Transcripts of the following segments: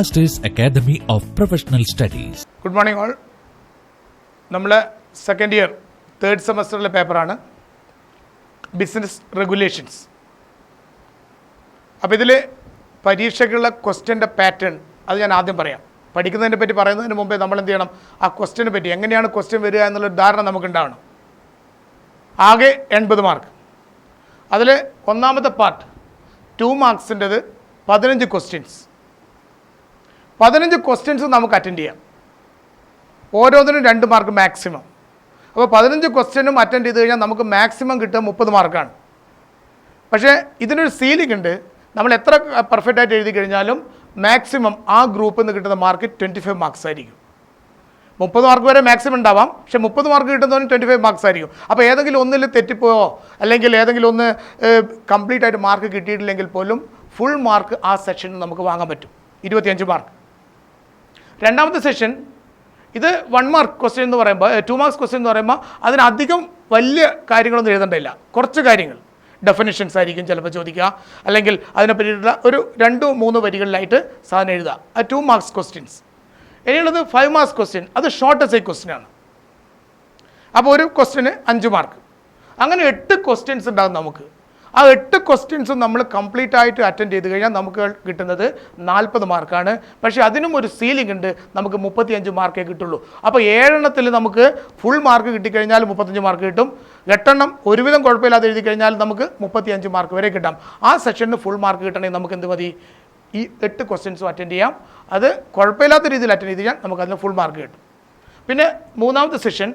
Masters Academy of Professional Studies. Good morning all. നമ്മളെ second year third സെമസ്റ്ററിലെ പേപ്പറാണ് business regulations. അപ്പോൾ ഇതിൽ പരീക്ഷയ്ക്കുള്ള ക്വസ്റ്റ്യൻ്റെ pattern അത് ഞാൻ ആദ്യം പറയാം. പഠിക്കുന്നതിനെ പറ്റി പറയുന്നതിന് മുമ്പേ നമ്മൾ എന്ത് ചെയ്യണം, ആ ക്വസ്റ്റ്യനെ പറ്റി എങ്ങനെയാണ് ക്വസ്റ്റ്യൻ വരിക എന്നുള്ളൊരു ധാരണ നമുക്കുണ്ടാവണം. ആകെ 80 മാർക്ക്. അതിൽ ഒന്നാമത്തെ പാർട്ട് 2 മാർക്സിൻ്റെത് 15 ക്വസ്റ്റ്യൻസ്. 15 ക്വസ്റ്റ്യൻസ് നമുക്ക് അറ്റൻഡ് ചെയ്യാം. ഓരോന്നിനും 2 മാർക്ക് മാക്സിമം. അപ്പോൾ 15 ക്വസ്റ്റ്യനും അറ്റൻഡ് ചെയ്ത് കഴിഞ്ഞാൽ നമുക്ക് മാക്സിമം കിട്ടുക 30 മാർക്കാണ്. പക്ഷേ ഇതിനൊരു സീലിംഗ് ഉണ്ട്. നമ്മൾ എത്ര പെർഫെക്റ്റായിട്ട് എഴുതി കഴിഞ്ഞാലും മാക്സിമം ആ ഗ്രൂപ്പിൽ നിന്ന് കിട്ടുന്ന മാർക്ക് 25 മാർക്സ് ആയിരിക്കും. 30 മാർക്ക് വരെ മാക്സിമം ഉണ്ടാവാം, പക്ഷേ 30 മാർക്ക് കിട്ടുന്നതിന് 25 മാർക്സ് ആയിരിക്കും. അപ്പോൾ ഏതെങ്കിലും ഒന്നിൽ തെറ്റിപ്പോയോ അല്ലെങ്കിൽ ഏതെങ്കിലും ഒന്ന് കംപ്ലീറ്റ് ആയിട്ട് മാർക്ക് കിട്ടിയിട്ടില്ലെങ്കിൽ പോലും ഫുൾ മാർക്ക് ആ സെക്ഷനിൽ നമുക്ക് വാങ്ങാൻ പറ്റും, 25 മാർക്ക്. രണ്ടാമത്തെ സെഷൻ ഇത് 1 മാർക്ക് ക്വസ്റ്റ്യൻ എന്ന് പറയുമ്പോൾ 2 മാർക്സ് ക്വസ്റ്റ്യൻ എന്ന് പറയുമ്പോൾ അതിനധികം വലിയ കാര്യങ്ങളൊന്നും എഴുതേണ്ടതില്ല. കുറച്ച് കാര്യങ്ങൾ ഡെഫിനിഷൻസ് ആയിരിക്കും ചിലപ്പോൾ ചോദിക്കുക, അല്ലെങ്കിൽ അതിനെ പറ്റിയിട്ടുള്ള ഒരു 2-3 വരികളിലായിട്ട് സാധനം എഴുതുക. 2 മാർക്സ് ക്വസ്റ്റ്യൻസ്. ഇനിയുള്ളത് 5 മാർക്സ് ക്വസ്റ്റ്യൻ. അത് ഷോർട്ട് എസ്സേ ക്വസ്റ്റ്യൻ ആണ്. അപ്പോൾ ഒരു ക്വസ്റ്റ്യന് 5 മാർക്ക്. അങ്ങനെ 8 ക്വസ്റ്റ്യൻസ് ഉണ്ടാകും നമുക്ക്. ആ 8 ക്വസ്റ്റ്യൻസും നമ്മൾ കംപ്ലീറ്റ് ആയിട്ട് അറ്റൻഡ് ചെയ്ത് കഴിഞ്ഞാൽ നമുക്ക് കിട്ടുന്നത് 40 മാർക്കാണ്. പക്ഷേ അതിനും ഒരു സീലിംഗ് ഉണ്ട്, നമുക്ക് 35 മാർക്കേ കിട്ടുള്ളൂ. അപ്പോൾ 7 എണ്ണത്തിൽ നമുക്ക് ഫുൾ മാർക്ക് കിട്ടിക്കഴിഞ്ഞാൽ 35 മാർക്ക് കിട്ടും. 8 എണ്ണം ഒരുവിധം കുഴപ്പമില്ലാതെ എഴുതി കഴിഞ്ഞാൽ നമുക്ക് 35 മാർക്ക് വരെ കിട്ടാം. ആ സെഷന് ഫുൾ മാർക്ക് കിട്ടണമെങ്കിൽ നമുക്ക് എന്ത് മതി, ഈ 8 ക്വസ്റ്റ്യൻസും അറ്റൻഡ് ചെയ്യാം. അത് കുഴപ്പമില്ലാത്ത രീതിയിൽ അറ്റൻഡ് ചെയ്ത് കഴിഞ്ഞാൽ നമുക്ക് അതിന് ഫുൾ മാർക്ക് കിട്ടും. പിന്നെ മൂന്നാമത്തെ സെഷൻ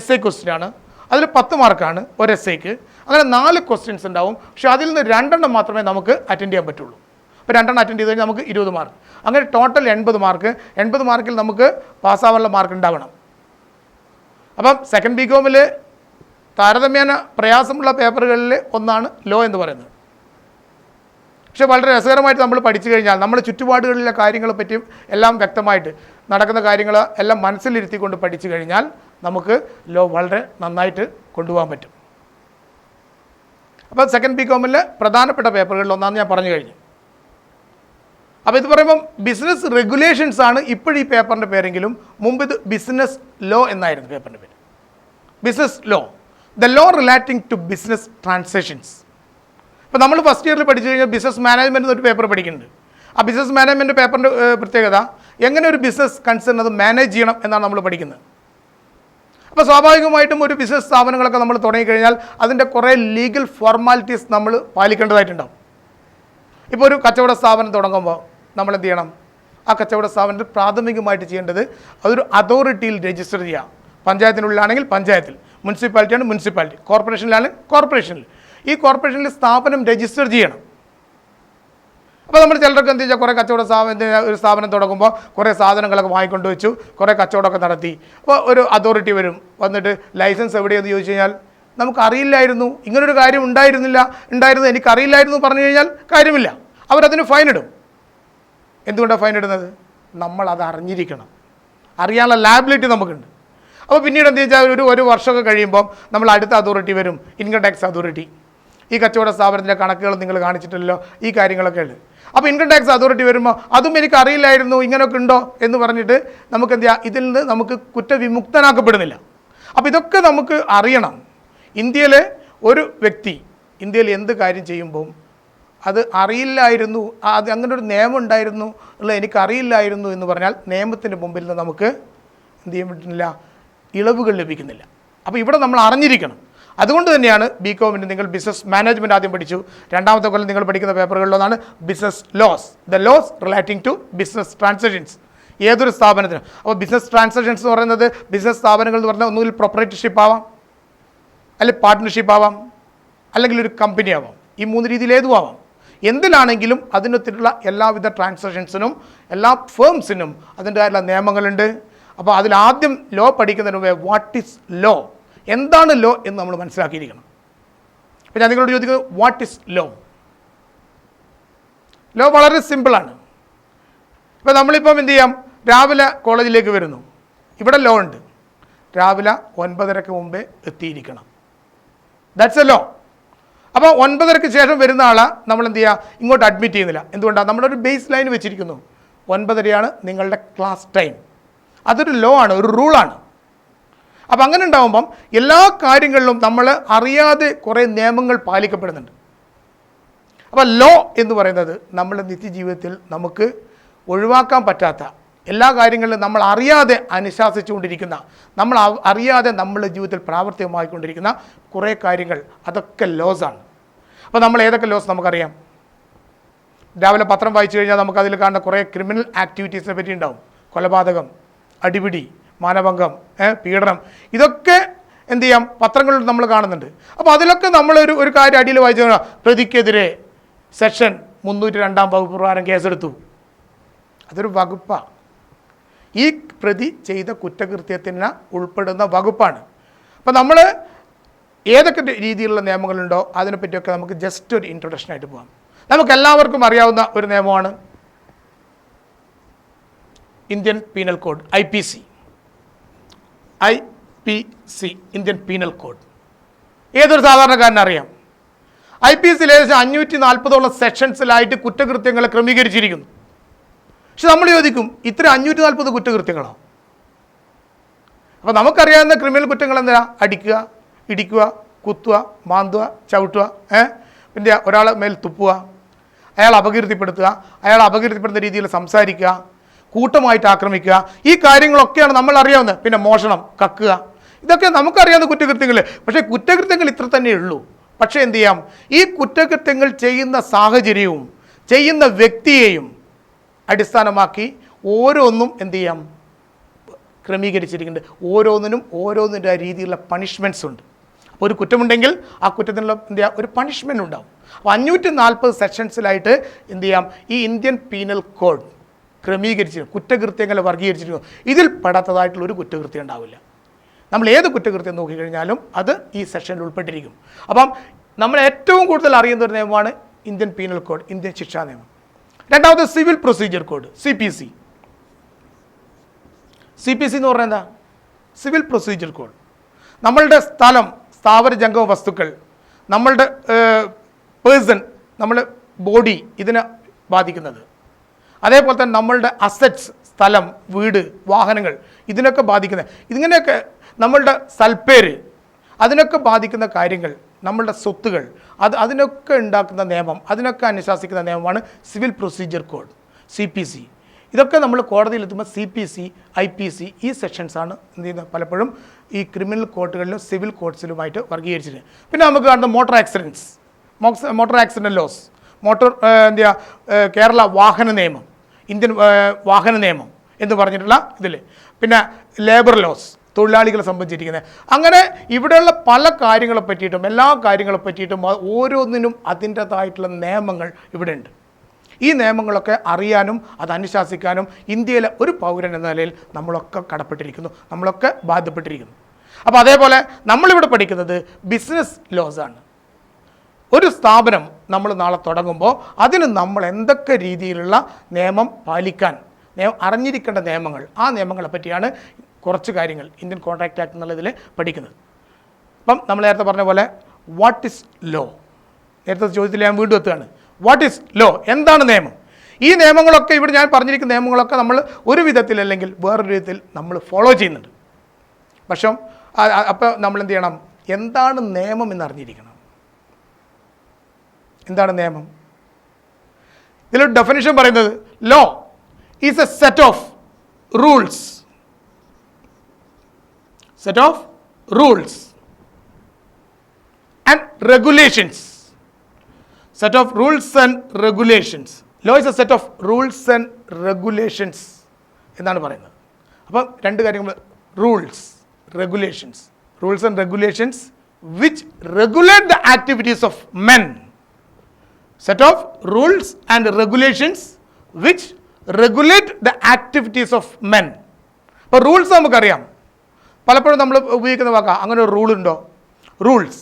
എസ് എ ക്വസ്റ്റ്യൻ ആണ്. അതിൽ 10 മാർക്കാണ് ഒരു എസ് എക്ക്. അങ്ങനെ 4 ക്വസ്റ്റ്യൻസ് ഉണ്ടാവും. പക്ഷേ അതിൽ നിന്ന് 2 എണ്ണം മാത്രമേ നമുക്ക് അറ്റൻഡ് ചെയ്യാൻ പറ്റുള്ളൂ. അപ്പോൾ 2 എണ്ണം അറ്റൻഡ് ചെയ്ത് കഴിഞ്ഞാൽ നമുക്ക് 20 മാർക്ക്. അങ്ങനെ ടോട്ടൽ 80 മാർക്ക്. 80 മാർക്കിൽ നമുക്ക് പാസ്സാവാനുള്ള മാർക്ക് ഉണ്ടാവണം. അപ്പം സെക്കൻഡ് ബി കോമിൽ താരതമ്യേന പ്രയാസമുള്ള പേപ്പറുകളിൽ ഒന്നാണ് ലോ എന്ന് പറയുന്നത്. പക്ഷേ വളരെ രസകരമായിട്ട് നമ്മൾ പഠിച്ചു കഴിഞ്ഞാൽ നമ്മുടെ ചുറ്റുപാടുകളിലെ കാര്യങ്ങളെ പറ്റിയും എല്ലാം വ്യക്തമായിട്ട് നടക്കുന്ന കാര്യങ്ങൾ എല്ലാം മനസ്സിലിരുത്തിക്കൊണ്ട് പഠിച്ചു കഴിഞ്ഞാൽ നമുക്ക് ലോ വളരെ നന്നായിട്ട് കൊണ്ടുപോകാൻ പറ്റും. അപ്പോൾ സെക്കൻഡ് ബി കോമിലെ പ്രധാനപ്പെട്ട പേപ്പറുകളിൽ ഒന്നാണെന്ന് ഞാൻ പറഞ്ഞു കഴിഞ്ഞു. അപ്പോൾ ഇത് പറയുമ്പം ബിസിനസ് റെഗുലേഷൻസ് ആണ് ഇപ്പോഴീ പേപ്പറിൻ്റെ പേരെങ്കിലും മുമ്പ് ഇത് ബിസിനസ് ലോ എന്നായിരുന്നു പേപ്പറിൻ്റെ പേര്. Business law, the law relating to business transactions. ഇപ്പോൾ നമ്മൾ ഫസ്റ്റ് ഇയറിൽ പഠിച്ചു കഴിഞ്ഞാൽ ബിസിനസ് മാനേജ്മെൻറ്റ് എന്നൊരു പേപ്പർ പഠിക്കുന്നുണ്ട്. ആ ബിസിനസ് മാനേജ്മെൻറ്റ് പേപ്പറിൻ്റെ പ്രത്യേകത എങ്ങനെ ഒരു ബിസിനസ് കൺസേൺ അത് മാനേജ് ചെയ്യണം എന്നാണ് നമ്മൾ പഠിക്കുന്നത്. അപ്പോൾ സ്വാഭാവികമായിട്ടും ഒരു ബിസിനസ് സ്ഥാപനങ്ങളൊക്കെ നമ്മൾ തുടങ്ങിക്കഴിഞ്ഞാൽ അതിൻ്റെ കുറേ ലീഗൽ ഫോർമാലിറ്റീസ് നമ്മൾ പാലിക്കേണ്ടതായിട്ടുണ്ടാവും. ഇപ്പോൾ ഒരു കച്ചവട സ്ഥാപനം തുടങ്ങുമ്പോൾ നമ്മൾ എന്ത് ചെയ്യണം, ആ കച്ചവട സ്ഥാപനത്തിൽ പ്രാഥമികമായിട്ട് ചെയ്യേണ്ടത് അതൊരു അതോറിറ്റിയിൽ രജിസ്റ്റർ ചെയ്യുക. പഞ്ചായത്തിനുള്ളിലാണെങ്കിൽ പഞ്ചായത്തിൽ, മുനിസിപ്പാലിറ്റിയാണ് മുനിസിപ്പാലിറ്റി, കോർപ്പറേഷനിലാണെങ്കിൽ കോർപ്പറേഷനിൽ. ഈ കോർപ്പറേഷനിൽ സ്ഥാപനം രജിസ്റ്റർ ചെയ്യണം. അപ്പോൾ നമ്മൾ ചിലർക്ക് എന്ത് വെച്ചാൽ കുറേ കച്ചവട ഒരു സ്ഥാപനം തുടങ്ങുമ്പോൾ കുറേ സാധനങ്ങളൊക്കെ വാങ്ങിക്കൊണ്ട് വെച്ചു, കുറേ കച്ചവടമൊക്കെ നടത്തി. അപ്പോൾ ഒരു അതോറിറ്റി വരും, വന്നിട്ട് ലൈസൻസ് എവിടെയെന്ന് ചോദിച്ചു കഴിഞ്ഞാൽ നമുക്കറിയില്ലായിരുന്നു, ഇങ്ങനൊരു കാര്യം ഉണ്ടായിരുന്നു എനിക്കറിയില്ലായിരുന്നു പറഞ്ഞു കഴിഞ്ഞാൽ കാര്യമില്ല, അവരതിന് ഫൈൻ ഇടും. എന്തുകൊണ്ടാണ് ഫൈൻ ഇടുന്നത്? നമ്മളത് അറിഞ്ഞിരിക്കണം, അറിയാനുള്ള ലാബിലിറ്റി നമുക്കുണ്ട്. അപ്പോൾ പിന്നീട് എന്ത് വെച്ചാൽ ഒരു വർഷമൊക്കെ കഴിയുമ്പം നമ്മൾ അടുത്ത അതോറിറ്റി വരും, ഇൻകം ടാക്സ് അതോറിറ്റി. ഈ കച്ചവട സ്ഥാപനത്തിൻ്റെ കണക്കുകൾ നിങ്ങൾ കാണിച്ചിട്ടില്ലല്ലോ, ഈ കാര്യങ്ങളൊക്കെ ഉണ്ട്. അപ്പോൾ ഇൻകം ടാക്സ് അതോറിറ്റി വരുമ്പോൾ അതും എനിക്ക് അറിയില്ലായിരുന്നു, ഇങ്ങനെയൊക്കെ ഉണ്ടോ എന്ന് പറഞ്ഞിട്ട് നമുക്ക് എന്ത് ചെയ്യാം, ഇതിൽ നിന്ന് നമുക്ക് കുറ്റവിമുക്തനാക്കപ്പെടുന്നില്ല. അപ്പോൾ ഇതൊക്കെ നമുക്ക് അറിയണം. ഇന്ത്യയിലെ ഒരു വ്യക്തി ഇന്ത്യയിൽ എന്ത് കാര്യം ചെയ്യുമ്പോൾ അത് അറിയില്ലായിരുന്നു, അത് അങ്ങനെ ഒരു നിയമം ഉണ്ടായിരുന്നു ഉള്ള എനിക്കറിയില്ലായിരുന്നു എന്ന് പറഞ്ഞാൽ നിയമത്തിൻ്റെ മുമ്പിൽ നിന്ന് നമുക്ക് എന്ത് ചെയ്യാൻ പറ്റുന്നില്ല, ഇളവുകൾ ലഭിക്കുന്നില്ല. അപ്പോൾ ഇവിടെ നമ്മൾ അറിഞ്ഞിരിക്കണം. അതുകൊണ്ട് തന്നെയാണ് ബി കോമിന് നിങ്ങൾ ബിസിനസ് മാനേജ്മെൻറ്റ് ആദ്യം പഠിച്ചു. രണ്ടാമത്തെ കൊല്ലം നിങ്ങൾ പഠിക്കുന്ന പേപ്പറുകളിലൊന്നാണ് business laws, the laws relating to business transactions. ഏതൊരു സ്ഥാപനത്തിനും. അപ്പോൾ ബിസിനസ് ട്രാൻസാക്ഷൻസ് എന്ന് പറയുന്നത് ബിസിനസ് സ്ഥാപനങ്ങൾ എന്ന് പറഞ്ഞാൽ ഒന്നുകിൽ പ്രൊപ്പറേറ്റർഷിപ്പ് ആവാം, അല്ലെങ്കിൽ പാർട്ട്ണർഷിപ്പ് ആവാം, അല്ലെങ്കിൽ ഒരു കമ്പനി ആവാം. ഈ 3 രീതിയിൽ ഏതും ആവാം. എന്തിലാണെങ്കിലും അതിനൊത്തിട്ടുള്ള എല്ലാവിധ ട്രാൻസാക്ഷൻസിനും എല്ലാ ഫേംസിനും അതിൻ്റെതായുള്ള നിയമങ്ങളുണ്ട്. അപ്പോൾ അതിലാദ്യം ലോ പഠിക്കുന്നതിന് മുമ്പേ വാട്ട് ഈസ് ലോ, എന്താണ് ലോ എന്ന് നമ്മൾ മനസ്സിലാക്കിയിരിക്കണം. അപ്പോൾ ഞാൻ നിങ്ങളോട് ചോദിക്കുന്നത് വാട്ട് ഈസ് ലോ. ലോ വളരെ സിമ്പിളാണ്. ഇപ്പോൾ നമ്മളിപ്പം എന്ത് ചെയ്യാം, രാവിലെ കോളേജിലേക്ക് വരുന്നു, ഇവിടെ ലോ ഉണ്ട്, രാവിലെ 9:30 മുമ്പേ എത്തിയിരിക്കണം. That's A law. അപ്പോൾ 9:30 ശേഷം വരുന്ന ആളെ നമ്മൾ എന്ത് ചെയ്യുക, ഇങ്ങോട്ട് അഡ്മിറ്റ് ചെയ്യുന്നില്ല. എന്തുകൊണ്ടാണ്? നമ്മളൊരു ബേസ് ലൈൻ വെച്ചിരിക്കുന്നു. 9:30 നിങ്ങളുടെ ക്ലാസ് ടൈം. അതൊരു ലോ ആണ്, ഒരു റൂളാണ്. അപ്പം അങ്ങനെ ഉണ്ടാകുമ്പം എല്ലാ കാര്യങ്ങളിലും നമ്മൾ അറിയാതെ കുറേ നിയമങ്ങൾ പാലിക്കപ്പെടുന്നുണ്ട്. അപ്പോൾ ലോ എന്ന് പറയുന്നത് നമ്മുടെ നിത്യജീവിതത്തിൽ നമുക്ക് ഒഴിവാക്കാൻ പറ്റാത്ത എല്ലാ കാര്യങ്ങളിലും നമ്മൾ അറിയാതെ അനുശാസിച്ചുകൊണ്ടിരിക്കുന്ന, നമ്മൾ അറിയാതെ നമ്മുടെ ജീവിതത്തിൽ പ്രാവർത്തികമായിക്കൊണ്ടിരിക്കുന്ന കുറേ കാര്യങ്ങൾ, അതൊക്കെ ലോസാണ്. അപ്പോൾ നമ്മൾ ഏതൊക്കെ ലോസ് നമുക്കറിയാം? രാവിലെ പത്രം വായിച്ചു കഴിഞ്ഞാൽ നമുക്കതിൽ കാണുന്ന കുറേ ക്രിമിനൽ ആക്ടിവിറ്റീസിനെ പറ്റി ഉണ്ടാവും. കൊലപാതകം, അടിപിടി, മാനഭംഗം, പീഡനം, ഇതൊക്കെ എന്ത് ചെയ്യാം, പത്രങ്ങളിൽ നമ്മൾ കാണുന്നുണ്ട്. അപ്പോൾ അതിലൊക്കെ നമ്മളൊരു കാര്യം അടിയിൽ വായിച്ചു കഴിഞ്ഞാൽ പ്രതിക്കെതിരെ സെക്ഷൻ 302 വകുപ്പ് പ്രകാരം കേസെടുത്തു. അതൊരു വകുപ്പാണ്. ഈ പ്രതി ചെയ്ത കുറ്റകൃത്യത്തിന് ഉൾപ്പെടുന്ന വകുപ്പാണ്. അപ്പോൾ നമ്മൾ ഏതൊക്കെ രീതിയിലുള്ള നിയമങ്ങളുണ്ടോ അതിനെപ്പറ്റിയൊക്കെ നമുക്ക് ജസ്റ്റ് ഒരു ഇൻട്രൊഡക്ഷനായിട്ട് പോകാം. നമുക്കെല്ലാവർക്കും അറിയാവുന്ന ഒരു നിയമമാണ് Indian penal code, IPC, Indian penal code. ഏതൊരു സാധാരണക്കാരനറിയാം. IPCയിൽ ഏകദേശം 540ഓളം സെക്ഷൻസിലായിട്ട് കുറ്റകൃത്യങ്ങളെ ക്രമീകരിച്ചിരിക്കുന്നു. പക്ഷെ നമ്മൾ ചോദിക്കും, ഇത്ര 540 കുറ്റകൃത്യങ്ങളോ? അപ്പോൾ നമുക്കറിയാവുന്ന ക്രിമിനൽ കുറ്റങ്ങൾ എന്താ? അടിക്കുക, ഇടിക്കുക, കുത്തുക, മാന്തുക, ചവിട്ടുക, പിന്നെ ഒരാളെ മേൽ തുപ്പുക, അയാൾ അപകീർത്തിപ്പെടുത്തുക, അയാൾ അപകീർത്തിപ്പെടുന്ന രീതിയിൽ സംസാരിക്കുക, കൂട്ടമായിട്ട് ആക്രമിക്കുക, ഈ കാര്യങ്ങളൊക്കെയാണ് നമ്മൾ അറിയാവുന്നത്. പിന്നെ മോഷണം, കക്കുക, ഇതൊക്കെ നമുക്കറിയാവുന്ന കുറ്റകൃത്യങ്ങൾ. പക്ഷേ കുറ്റകൃത്യങ്ങൾ ഇത്ര തന്നെ ഉള്ളൂ. പക്ഷേ എന്ത് ചെയ്യാം, ഈ കുറ്റകൃത്യങ്ങൾ ചെയ്യുന്ന സാഹചര്യവും ചെയ്യുന്ന വ്യക്തിയെയും അടിസ്ഥാനമാക്കി ഓരോന്നും എന്ത് ചെയ്യാം, ക്രമീകരിച്ചിരിക്കുന്നുണ്ട്. ഓരോന്നിൻ്റെ രീതിയിലുള്ള പണിഷ്മെൻറ്റ്സ് ഉണ്ട്. അപ്പോൾ ഒരു കുറ്റമുണ്ടെങ്കിൽ ആ കുറ്റത്തിനുള്ള എന്ത് ചെയ്യാം, ഒരു പണിഷ്മെൻറ്റ് ഉണ്ടാവും. അപ്പോൾ 540 സെക്ഷൻസിലായിട്ട് എന്ത് ചെയ്യാം, ഈ ഇന്ത്യൻ പീനൽ കോഡ് ക്രമീകരിച്ചിരിക്കും, കുറ്റകൃത്യങ്ങളെ വർഗീകരിച്ചിരിക്കുന്നു. ഇതിൽ പെടാത്തതായിട്ടുള്ള ഒരു കുറ്റകൃത്യം ഉണ്ടാവില്ല. നമ്മൾ ഏത് കുറ്റകൃത്യം നോക്കിക്കഴിഞ്ഞാലും അത് ഈ സെക്ഷനിൽ ഉൾപ്പെട്ടിരിക്കും. അപ്പം നമ്മൾ ഏറ്റവും കൂടുതൽ അറിയുന്ന ഒരു നിയമമാണ് ഇന്ത്യൻ പീനൽ കോഡ്, ഇന്ത്യൻ ശിക്ഷാ നിയമം. രണ്ടാമത് civil procedure code, CPC. CPC എന്ന് പറഞ്ഞാൽ എന്താ? Civil procedure code. നമ്മളുടെ സ്ഥലം, സ്ഥാവര ജംഗമ വസ്തുക്കൾ, നമ്മളുടെ പേഴ്സൺ, നമ്മുടെ ബോഡി, ഇതിനെ ബാധിക്കുന്നത്. അതേപോലെ തന്നെ നമ്മളുടെ അസറ്റ്സ്, സ്ഥലം, വീട്, വാഹനങ്ങൾ, ഇതിനൊക്കെ ബാധിക്കുന്നത്. ഇതിങ്ങനെയൊക്കെ നമ്മളുടെ സൽപ്പേര്, അതിനൊക്കെ ബാധിക്കുന്ന കാര്യങ്ങൾ, നമ്മളുടെ സ്വത്തുകൾ, അതിനൊക്കെ ഉണ്ടാക്കുന്ന നിയമം, അതിനൊക്കെ അനുശാസിക്കുന്ന നിയമമാണ് സിവിൽ പ്രൊസീജിയർ കോഡ്, CPC. ഇതൊക്കെ നമ്മൾ കോടതിയിലെത്തുമ്പോൾ CPC, IPC ഈ സെക്ഷൻസാണ് എന്ത് ചെയ്യുന്നത്, പലപ്പോഴും ഈ ക്രിമിനൽ കോർട്ടുകളിലും സിവിൽ കോർട്സിലുമായിട്ട് വർഗീകരിച്ചിട്ടുണ്ട്. പിന്നെ നമുക്ക് കാണുന്ന മോട്ടോർ ആക്സിഡൻറ്റ് ലോസ്, കേരള വാഹന നിയമം, ഇന്ത്യൻ വാഹന നിയമം എന്ന് പറഞ്ഞിട്ടുള്ള ഇതിൽ, പിന്നെ ലേബർ ലോസ്, തൊഴിലാളികളെ സംബന്ധിച്ചിരിക്കുന്നത്. അങ്ങനെ ഇവിടെയുള്ള പല കാര്യങ്ങളെ പറ്റിയിട്ടും എല്ലാ കാര്യങ്ങളെ പറ്റിയിട്ടും ഓരോന്നിനും അതിൻ്റേതായിട്ടുള്ള നിയമങ്ങൾ ഇവിടെ ഉണ്ട്. ഈ നിയമങ്ങളൊക്കെ അറിയാനും അത് അനുശാസിക്കാനും ഇന്ത്യയിലെ ഒരു പൗരൻ എന്ന നിലയിൽ നമ്മളൊക്കെ കടപ്പെട്ടിരിക്കുന്നു, നമ്മളൊക്കെ ബാധ്യപ്പെട്ടിരിക്കുന്നു. അപ്പോൾ അതേപോലെ നമ്മളിവിടെ പഠിക്കുന്നത് ബിസിനസ് ലോസാണ്. ഒരു സ്ഥാപനം നമ്മൾ നാളെ തുടങ്ങുമ്പോൾ അതിന് നമ്മൾ എന്തൊക്കെ രീതിയിലുള്ള നിയമം പാലിക്കാൻ, അറിഞ്ഞിരിക്കേണ്ട നിയമങ്ങൾ, ആ നിയമങ്ങളെ പറ്റിയാണ് കുറച്ച് കാര്യങ്ങൾ ഇന്ത്യൻ കോൺട്രാക്റ്റ് ആക്ട് എന്നുള്ളതിൽ പഠിക്കുന്നത്. അപ്പം നമ്മൾ നേരത്തെ പറഞ്ഞ പോലെ വാട്ട് ഈസ് ലോ, നേരത്തെ ചോദ്യത്തിൽ ഞാൻ വീണ്ടും എത്തുകയാണ്. വാട്ട് ഈസ് ലോ, എന്താണ് നിയമം? ഈ നിയമങ്ങളൊക്കെ ഇവിടെ ഞാൻ പറഞ്ഞിരിക്കുന്ന നിയമങ്ങളൊക്കെ നമ്മൾ ഒരു വിധത്തിൽ അല്ലെങ്കിൽ വേറൊരു വിധത്തിൽ നമ്മൾ ഫോളോ ചെയ്യുന്നുണ്ട്. പക്ഷേ അപ്പോൾ നമ്മൾ എന്ത് ചെയ്യണം, എന്താണ് നിയമം എന്നറിഞ്ഞിരിക്കണം. എന്താണ് നിയമം? ഇതിലൊരു ഡെഫിനിഷൻ പറയുന്നത്, law is a set of rules and regulations. Set of rules and regulations. Law is a set of rules and regulations എന്നാണ് പറയുന്നത്. അപ്പം രണ്ട് കാര്യങ്ങൾ, rules, regulations. Rules and regulations which regulate the activities of men. Set of rules and regulations which regulate the activities of men. അപ്പോൾ rules നമുക്കറിയാം, പലപ്പോഴും നമ്മൾ ഉപയോഗിക്കുന്ന വാക്കാ, അങ്ങനെ ഒരു റൂളുണ്ടോ? റൂൾസ്.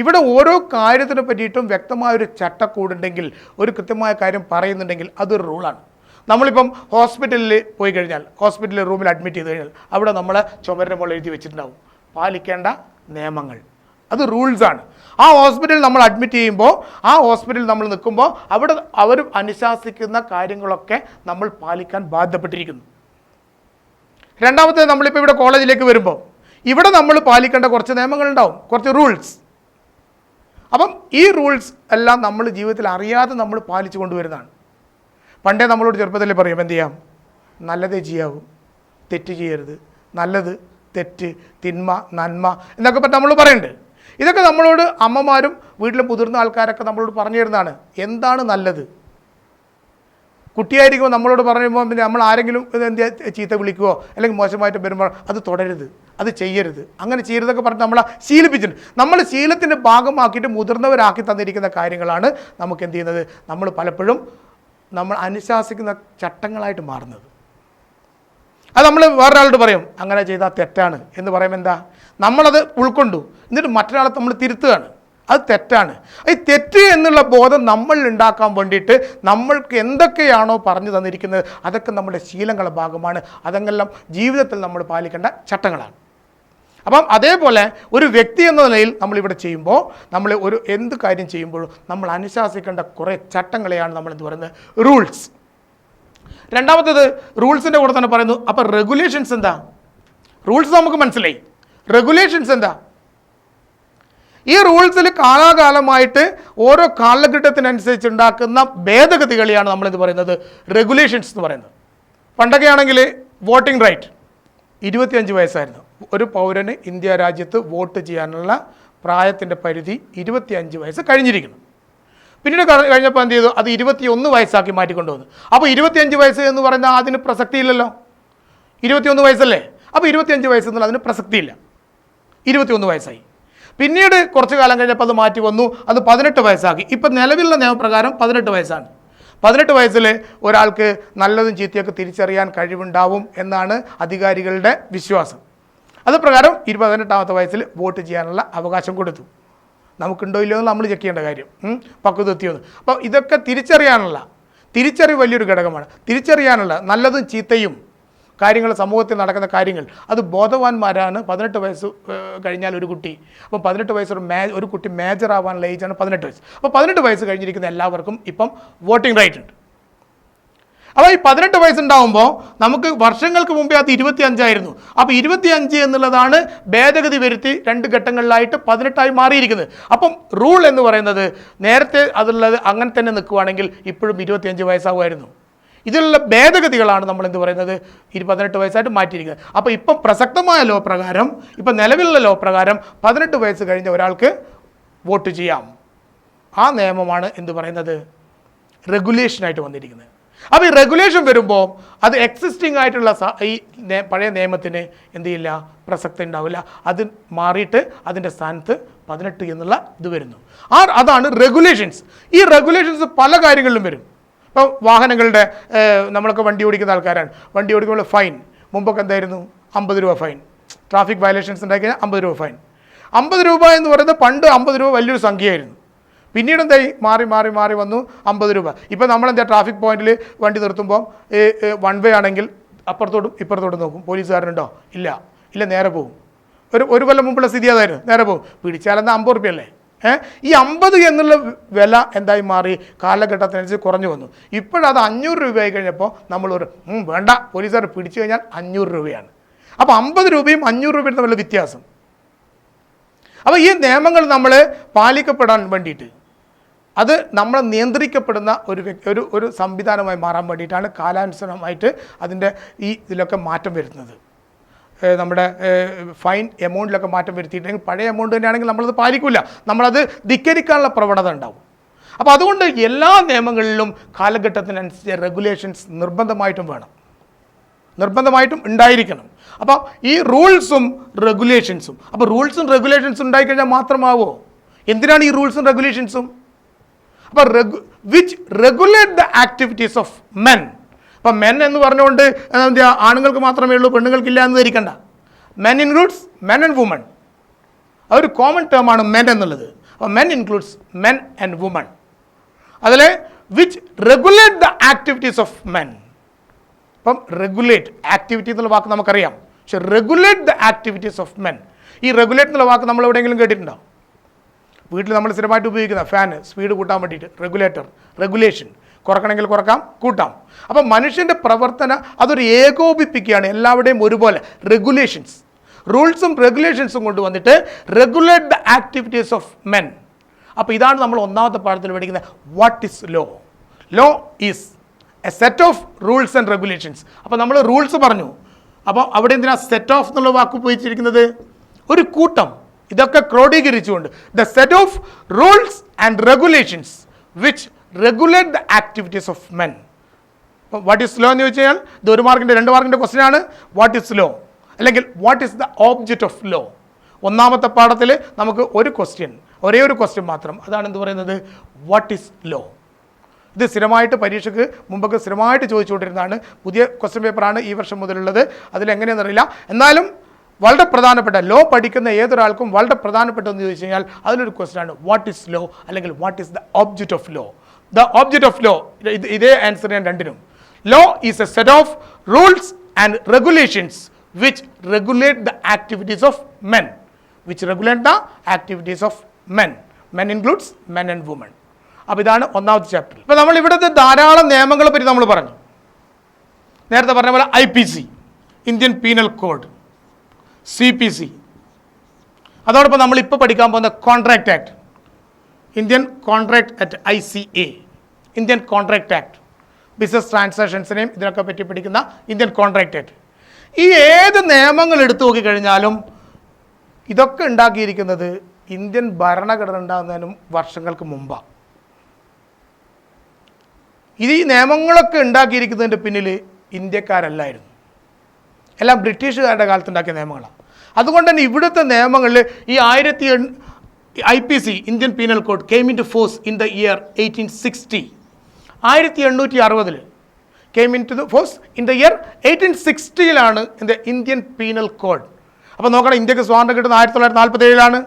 ഇവിടെ ഓരോ കാര്യത്തിനെ പറ്റിയിട്ടും വ്യക്തമായൊരു ചട്ടക്കൂടുണ്ടെങ്കിൽ, ഒരു കൃത്യമായ കാര്യം പറയുന്നുണ്ടെങ്കിൽ അതൊരു റൂളാണ്. നമ്മളിപ്പം ഹോസ്പിറ്റലിൽ പോയി കഴിഞ്ഞാൽ, ഹോസ്പിറ്റലിൽ റൂമിൽ അഡ്മിറ്റ് ചെയ്ത് കഴിഞ്ഞാൽ അവിടെ നമ്മളെ ചുമരിൻ്റെ മുകളിൽ എഴുതി വെച്ചിട്ടുണ്ടാവും പാലിക്കേണ്ട നിയമങ്ങൾ. അത് റൂൾസാണ്. ആ ഹോസ്പിറ്റലിൽ നമ്മൾ അഡ്മിറ്റ് ചെയ്യുമ്പോൾ, ആ ഹോസ്പിറ്റലിൽ നമ്മൾ നിൽക്കുമ്പോൾ അവിടെ അവർ അനുശാസിക്കുന്ന കാര്യങ്ങളൊക്കെ നമ്മൾ പാലിക്കാൻ ബാധ്യപ്പെട്ടിരിക്കുന്നു. രണ്ടാമത്തെ, നമ്മളിപ്പോൾ ഇവിടെ കോളേജിലേക്ക് വരുമ്പോൾ ഇവിടെ നമ്മൾ പാലിക്കേണ്ട കുറച്ച് നിയമങ്ങളുണ്ടാവും, കുറച്ച് റൂൾസ്. അപ്പം ഈ റൂൾസ് എല്ലാം നമ്മൾ ജീവിതത്തിൽ അറിയാതെ നമ്മൾ പാലിച്ചു കൊണ്ടുവരുന്നതാണ്. പണ്ടേ നമ്മളോട് ചെറുപ്പത്തിൽ പറയും, എന്ത് ചെയ്യാം, നല്ലതേ ചെയ്യാവൂ, തെറ്റ് ചെയ്യരുത്, നല്ലത്, തെറ്റ്, തിന്മ, നന്മ എന്നൊക്കെ പറ്റി നമ്മൾ പറയുന്നുണ്ട്. ഇതൊക്കെ നമ്മളോട് അമ്മമാരും വീട്ടിലെ മുതിർന്ന ആൾക്കാരൊക്കെ നമ്മളോട് പറഞ്ഞു തരുന്നതാണ്. എന്താണ് നല്ലത്? കുട്ടിയായിരിക്കുമ്പോൾ നമ്മളോട് പറയുമ്പോൾ പിന്നെ നമ്മൾ ആരെങ്കിലും എന്ത് ചീത്ത വിളിക്കുകയോ അല്ലെങ്കിൽ മോശമായിട്ട് വരുമ്പോൾ അത് തുടരുത്, അത് ചെയ്യരുത്, അങ്ങനെ ചെയ്യരുതൊക്കെ പറഞ്ഞിട്ട് നമ്മളെ ശീലിപ്പിച്ചിട്ടുണ്ട്. നമ്മൾ ശീലത്തിൻ്റെ ഭാഗമാക്കിയിട്ട് മുതിർന്നവരാക്കി തന്നിരിക്കുന്ന കാര്യങ്ങളാണ് നമുക്ക് എന്ത് ചെയ്യുന്നത്, നമ്മൾ പലപ്പോഴും നമ്മൾ അനുശാസിക്കുന്ന ചട്ടങ്ങളായിട്ട് മാറുന്നത്. അത് നമ്മൾ വേറൊരാളോട് പറയും അങ്ങനെ ചെയ്താൽ തെറ്റാണ് എന്ന് പറയുമ്പോൾ എന്താ, നമ്മളത് ഉൾക്കൊണ്ടു, എന്നിട്ട് മറ്റൊരാളെ നമ്മൾ തിരുത്തുകയാണ്, അത് തെറ്റാണ്. ഈ തെറ്റ് എന്നുള്ള ബോധം നമ്മൾ ഉണ്ടാക്കാൻ വേണ്ടിയിട്ട് നമ്മൾക്ക് എന്തൊക്കെയാണോ പറഞ്ഞു തന്നിരിക്കുന്നത് അതൊക്കെ നമ്മുടെ ശീലങ്ങളുടെ ഭാഗമാണ്. അതെല്ലാം ജീവിതത്തിൽ നമ്മൾ പാലിക്കേണ്ട ചട്ടങ്ങളാണ്. അപ്പം അതേപോലെ ഒരു വ്യക്തി എന്ന നിലയിൽ നമ്മളിവിടെ ചെയ്യുമ്പോൾ, നമ്മൾ ഒരു എന്ത് കാര്യം ചെയ്യുമ്പോഴും നമ്മൾ അനുശാസിക്കേണ്ട കുറേ ചട്ടങ്ങളെയാണ് നമ്മൾ എന്ത് പറയുന്നത്, റൂൾസ്. രണ്ടാമത്തേത് റൂൾസിൻ്റെ കൂടെ തന്നെ പറയുന്നു. അപ്പോൾ റെഗുലേഷൻസ് എന്താ? റൂൾസ് നമുക്ക് മനസ്സിലായി, റെഗുലേഷൻസ് എന്താ? ഈ റൂൾസിൽ കാലാകാലമായിട്ട് ഓരോ കാലഘട്ടത്തിനനുസരിച്ച് ഉണ്ടാക്കുന്ന ഭേദഗതികളെയാണ് നമ്മളെന്ത് പറയുന്നത്, റെഗുലേഷൻസ് എന്ന് പറയുന്നത്. പണ്ടൊക്കെ ആണെങ്കിൽ വോട്ടിംഗ് റൈറ്റ് 25 വയസ്സായിരുന്നു. ഒരു പൗരന് ഇന്ത്യ രാജ്യത്ത് വോട്ട് ചെയ്യാനുള്ള പ്രായത്തിൻ്റെ പരിധി 25 വയസ്സ് കഴിഞ്ഞിരിക്കുന്നു. പിന്നീട് കഴിഞ്ഞപ്പോൾ എന്ത് ചെയ്തു, അത് 21 വയസ്സാക്കി മാറ്റിക്കൊണ്ടുവന്നു. അപ്പോൾ 25 വയസ്സ് എന്ന് പറയുന്നത് അതിന് പ്രസക്തിയില്ലല്ലോ, 21 വയസ്സല്ലേ. അപ്പോൾ 25 വയസ്സ് എന്നുള്ള അതിന് പ്രസക്തിയില്ല, 21 വയസ്സായി. പിന്നീട് കുറച്ച് കാലം കഴിഞ്ഞപ്പോൾ അത് മാറ്റി വന്നു, അത് 18 വയസ്സാക്കി. ഇപ്പം നിലവിലുള്ള നിയമപ്രകാരം 18 വയസ്സാണ്. 18 വയസ്സിൽ ഒരാൾക്ക് നല്ലതും ചീത്തയൊക്കെ തിരിച്ചറിയാൻ കഴിവുണ്ടാവും എന്നാണ് അധികാരികളുടെ വിശ്വാസം. അത് പ്രകാരം 18ാമത്തെ വയസ്സിൽ വോട്ട് ചെയ്യാനുള്ള അവകാശം കൊടുത്തു. നമുക്കുണ്ടോ ഇല്ലയോ എന്ന് നമ്മൾ ചെക്ക് ചെയ്യേണ്ട കാര്യം, പക്വത എത്തിയോന്ന്. അപ്പോൾ ഇതൊക്കെ തിരിച്ചറിവ് വലിയൊരു ഘടകമാണ്. തിരിച്ചറിയാനുള്ള നല്ലതും ചീത്തയും കാര്യങ്ങൾ, സമൂഹത്തിൽ നടക്കുന്ന കാര്യങ്ങൾ, അത് ബോധവാന്മാരാണ് 18 വയസ്സ് കഴിഞ്ഞാൽ ഒരു കുട്ടി. അപ്പോൾ 18 വയസ്സ് ഒരു കുട്ടി മേജർ ആവാനുള്ള ഏജാണ് 18 വയസ്സ്. അപ്പോൾ 18 വയസ്സ് കഴിഞ്ഞിരിക്കുന്ന എല്ലാവർക്കും ഇപ്പം വോട്ടിംഗ് റൈറ്റ് ഉണ്ട്. അപ്പോൾ ഈ 18 വയസ്സുണ്ടാകുമ്പോൾ നമുക്ക് വർഷങ്ങൾക്ക് മുമ്പേ അത് 25 ആയിരുന്നു. അപ്പോൾ 25 എന്നുള്ളതാണ് ഭേദഗതി വരുത്തി 2 ഘട്ടങ്ങളിലായിട്ട് 18ആയി മാറിയിരിക്കുന്നത്. അപ്പം റൂൾ എന്ന് പറയുന്നത് നേരത്തെ അതുള്ളത് അങ്ങനെ തന്നെ നിൽക്കുകയാണെങ്കിൽ ഇപ്പോഴും 25 വയസ്സാകുമായിരുന്നു. ഇതിലുള്ള ഭേദഗതികളാണ് നമ്മൾ എന്ത് പറയുന്നത്, 18 വയസ്സായിട്ട് മാറ്റിയിരിക്കുന്നത്. അപ്പോൾ ഇപ്പം പ്രസക്തമായ ലോ പ്രകാരം, ഇപ്പം നിലവിലുള്ള ലോ പ്രകാരം 18 വയസ്സ് കഴിഞ്ഞ ഒരാൾക്ക് വോട്ട് ചെയ്യാം. ആ നിയമമാണ് എന്ത് പറയുന്നത്, റെഗുലേഷനായിട്ട് വന്നിരിക്കുന്നത്. അപ്പോൾ ഈ റെഗുലേഷൻ വരുമ്പോൾ അത് എക്സിസ്റ്റിംഗ് ആയിട്ടുള്ള ഈ പഴയ നിയമത്തിന് എന്ത് ചെയ്യില്ല, പ്രസക്തി ഉണ്ടാവില്ല. അത് മാറിയിട്ട് അതിൻ്റെ സ്ഥാനത്ത് 18 എന്നുള്ള ഇത് വരുന്നു. അതാണ് റെഗുലേഷൻസ്. ഈ റെഗുലേഷൻസ് പല കാര്യങ്ങളിലും വരും. ഇപ്പോൾ വാഹനങ്ങളുടെ, നമ്മളൊക്കെ വണ്ടി ഓടിക്കുന്ന ആൾക്കാരാണ്. വണ്ടി ഓടിക്കുമ്പോൾ ഫൈൻ മുമ്പൊക്കെ എന്തായിരുന്നു, 50 രൂപ ഫൈൻ. ട്രാഫിക് വയലേഷൻസ് ഉണ്ടാക്കി കഴിഞ്ഞാൽ 50 രൂപ ഫൈൻ. 50 രൂപ എന്ന് പറയുന്നത് പണ്ട് 50 രൂപ വലിയൊരു സംഖ്യയായിരുന്നു. പിന്നീട് എന്തായി, മാറി വന്നു 50 രൂപ. ഇപ്പോൾ നമ്മളെന്താ, ട്രാഫിക് പോയിന്റിൽ വണ്ടി നിർത്തുമ്പോൾ 1 വേ ആണെങ്കിൽ അപ്പുറത്തോട്ടും ഇപ്പുറത്തോട്ടും നോക്കും, പോലീസുകാരനുണ്ടോ, ഇല്ല നേരെ പോകും. ഒരു കൊല്ലം മുമ്പുള്ള സ്ഥിതി അതായിരുന്നു, നേരെ പോകും. പിടിച്ചാലെന്താ 50 രൂപയല്ലേ. ഈ 50 എന്നുള്ള വില എന്തായി മാറി, കാലഘട്ടത്തിനനുസരിച്ച് കുറഞ്ഞു വന്നു. ഇപ്പോഴത് 500 രൂപയായി കഴിഞ്ഞപ്പോൾ നമ്മളൊരു വേണ്ട, പോലീസുകാർ പിടിച്ചു കഴിഞ്ഞാൽ 500 രൂപയാണ്. അപ്പോൾ 50 രൂപയും 500 രൂപയും തമ്മിലുള്ള വ്യത്യാസം. അപ്പോൾ ഈ നിയമങ്ങൾ നമ്മൾ പാലിക്കപ്പെടാൻ വേണ്ടിയിട്ട്, അത് നമ്മൾ നിയന്ത്രിക്കപ്പെടുന്ന ഒരു സംവിധാനമായി മാറാൻ വേണ്ടിയിട്ടാണ് കാലാനുസൃതമായിട്ട് അതിൻ്റെ ഇതിലൊക്കെ മാറ്റം വരുന്നത്. നമ്മുടെ ഫൈൻ എമൗണ്ടിലൊക്കെ മാറ്റം വരുത്തിയിട്ടുണ്ടെങ്കിൽ പഴയ എമൗണ്ട് തന്നെയാണെങ്കിൽ നമ്മളത് പാലിക്കില്ല, നമ്മളത് ധിക്കരിക്കാനുള്ള പ്രവണത ഉണ്ടാവും. അപ്പോൾ അതുകൊണ്ട് എല്ലാ നിയമങ്ങളിലും കാലഘട്ടത്തിനനുസരിച്ച് റെഗുലേഷൻസ് നിർബന്ധമായിട്ടും ഉണ്ടായിരിക്കണം. അപ്പോൾ ഈ റൂൾസും റെഗുലേഷൻസും, അപ്പോൾ റൂൾസും റെഗുലേഷൻസും ഉണ്ടായിക്കഴിഞ്ഞാൽ മാത്രമാവോ? എന്തിനാണ് ഈ റൂൾസും റെഗുലേഷൻസും? അപ്പോൾ which regulate the activities of men. അപ്പം മെൻ എന്ന് പറഞ്ഞുകൊണ്ട് എന്താ, ആണുങ്ങൾക്ക് മാത്രമേ ഉള്ളൂ, പെണ്ണുങ്ങൾക്കില്ല എന്ന് ധരിക്കണ്ട. Men includes men and women. അതൊരു കോമൺ ടേമാണ് മെൻ എന്നുള്ളത്. അപ്പോൾ men includes men and women. അതിൽ which regulate the activities of men. അപ്പം റെഗുലേറ്റ്, ആക്ടിവിറ്റി എന്നുള്ള വാക്ക് നമുക്കറിയാം, പക്ഷെ regulate the activities of men, ഈ റെഗുലേറ്റ് എന്നുള്ള വാക്ക് നമ്മൾ എവിടെയെങ്കിലും കേട്ടിട്ടുണ്ടോ? വീട്ടിൽ നമ്മൾ സ്ഥിരമായിട്ട് ഉപയോഗിക്കുന്ന ഫാന് സ്പീഡ് കൂട്ടാൻ വേണ്ടിയിട്ട് റെഗുലേറ്റർ, റെഗുലേഷൻ, കുറക്കണമെങ്കിൽ കുറക്കാം, കൂട്ടാം. അപ്പം മനുഷ്യൻ്റെ പ്രവർത്തനം അതൊരു ഏകോപിപ്പിക്കുകയാണ്, എല്ലാവരുടെയും ഒരുപോലെ റെഗുലേഷൻസ്, റൂൾസും റെഗുലേഷൻസും കൊണ്ടുവന്നിട്ട് regulate the activities of men. അപ്പോൾ ഇതാണ് നമ്മൾ ഒന്നാമത്തെ പാഠത്തിൽ പഠിക്കുന്നത് what is law. Law is a set of rules and regulations. അപ്പോൾ നമ്മൾ റൂൾസ് പറഞ്ഞു, അപ്പോൾ അവിടെ എന്തിനാ സെറ്റ് ഓഫ് എന്നുള്ള വാക്ക് ഉപയോഗിച്ചിരിക്കുന്നത്? ഒരു കൂട്ടം, ഇതൊക്കെ ക്രോഡീകരിച്ചുകൊണ്ട് the set of rules and regulations which regulate the activities of men. What is law എന്ന് ചോദിച്ചു കഴിഞ്ഞാൽ ഇത് 1 മാർക്കിൻ്റെ 2 മാർക്കിൻ്റെ ക്വസ്റ്റ്യൻ ആണ്. വാട്ട് ഈസ് ലോ അല്ലെങ്കിൽ what is the object of law. ഒന്നാമത്തെ പാഠത്തിൽ നമുക്ക് ഒരേ ഒരു ക്വസ്റ്റ്യൻ മാത്രം, അതാണ് എന്ത് പറയുന്നത്, വാട്ട് ഈസ് ലോ. ഇത് സ്ഥിരമായിട്ട് പരീക്ഷയ്ക്ക് മുമ്പൊക്കെ സ്ഥിരമായിട്ട് ചോദിച്ചുകൊണ്ടിരുന്നതാണ്. പുതിയ ക്വസ്റ്റ്യൻ പേപ്പറാണ് ഈ വർഷം മുതലുള്ളത്, അതിലെങ്ങനെയെന്നറിയില്ല. എന്നാലും വളരെ പ്രധാനപ്പെട്ട ലോ പഠിക്കുന്ന ഏതൊരാൾക്കും വളരെ പ്രധാനപ്പെട്ടതെന്ന് ചോദിച്ചു കഴിഞ്ഞാൽ അതിലൊരു ക്വസ്റ്റ്യൻ ആണ് വാട്ട് ഈസ് ലോ അല്ലെങ്കിൽ what is the object of law. The object of law, ഇതേ ആൻസർ ഞാൻ രണ്ടിനും. Law is a set of rules and regulations which regulate the activities of men. Men includes men and women. അപ്പോൾ ഇതാണ് ഒന്നാമത്തെ chapter. ഇപ്പോൾ നമ്മൾ ഇവിടുത്തെ ധാരാളം നിയമങ്ങളെ പറ്റി നമ്മൾ പറഞ്ഞു. നേരത്തെ പറഞ്ഞ പോലെ IPC, Indian penal code, CPC, അതോടൊപ്പം നമ്മളിപ്പോൾ പഠിക്കാൻ പോകുന്ന contract act, Indian contract act ICA, Indian contract act, business ട്രാൻസാക്ഷൻസിനെയും ഇതിനൊക്കെ പറ്റി പഠിക്കുന്ന ഇന്ത്യൻ കോൺട്രാക്ട് ആക്ട്. ഈ ഏത് നിയമങ്ങൾ എടുത്തു നോക്കിക്കഴിഞ്ഞാലും ഇതൊക്കെ ഉണ്ടാക്കിയിരിക്കുന്നത് ഇന്ത്യൻ ഭരണഘടന ഉണ്ടാകുന്നതിനും വർഷങ്ങൾക്ക് മുമ്പാണ്. ഈ നിയമങ്ങളൊക്കെ ഉണ്ടാക്കിയിരിക്കുന്നതിൻ്റെ പിന്നിൽ ഇന്ത്യക്കാരല്ലായിരുന്നു, എല്ലാം ബ്രിട്ടീഷുകാരുടെ കാലത്ത് ഉണ്ടാക്കിയ നിയമങ്ങളാണ്. അതുകൊണ്ട് തന്നെ ഇവിടുത്തെ നിയമങ്ങളിൽ ഈ IPC, Indian penal code, came into force in the year 1860. 1860 came into the force in the year 1860 Indian penal code. അപ്പോൾ നോക്കണം, ഇന്ത്യക്ക് സ്വാതന്ത്ര്യം കിട്ടുന്ന 1947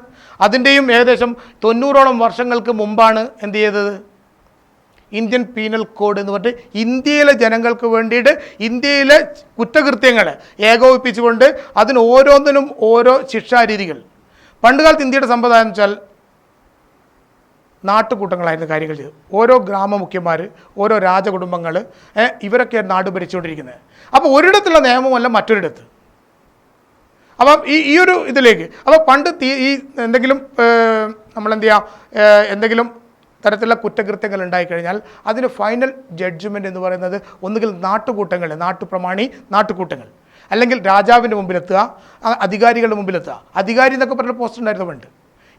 അതിൻ്റെയും ഏകദേശം 90ഓളം വർഷങ്ങൾക്ക് മുമ്പാണ് എന്ത് ചെയ്തത്, ഇന്ത്യൻ പീനൽ കോഡ് എന്ന് പറഞ്ഞിട്ട് ഇന്ത്യയിലെ ജനങ്ങൾക്ക് വേണ്ടിയിട്ട് ഇന്ത്യയിലെ കുറ്റകൃത്യങ്ങൾ ഏകോപിപ്പിച്ചുകൊണ്ട് അതിന് ഓരോന്നിനും ഓരോ ശിക്ഷാരീതികൾ. പണ്ടുകാലത്ത് ഇന്ത്യയുടെ സമ്പ്രദായം വെച്ചാൽ നാട്ടുകൂട്ടങ്ങളായിരുന്നു കാര്യങ്ങൾ ചെയ്തു. ഓരോ ഗ്രാമമുഖ്യന്മാർ, ഓരോ രാജകുടുംബങ്ങൾ, ഇവരൊക്കെ നാട് ഭരിച്ചുകൊണ്ടിരിക്കുന്നത്. അപ്പോൾ ഒരിടത്തുള്ള നിയമമല്ല മറ്റൊരിടത്ത്. അപ്പം ഈ ഒരു ഇതിലേക്ക് അപ്പോൾ പണ്ട് ഈ എന്തെങ്കിലും നമ്മളെന്ത് ചെയ്യുക, എന്തെങ്കിലും തരത്തിലുള്ള കുറ്റകൃത്യങ്ങൾ ഉണ്ടായിക്കഴിഞ്ഞാൽ അതിന് ഫൈനൽ ജഡ്ജ്മെൻറ്റ് എന്ന് പറയുന്നത് ഒന്നുകിൽ നാട്ടുകൂട്ടങ്ങൾ, നാട്ടുകൂട്ടങ്ങൾ, അല്ലെങ്കിൽ രാജാവിൻ്റെ മുമ്പിലെത്തുക, അധികാരികളുടെ മുമ്പിലെത്തുക. അധികാരി എന്നൊക്കെ പറഞ്ഞ പോസ്റ്റ് ഉണ്ടായിരുന്നു പണ്ട്.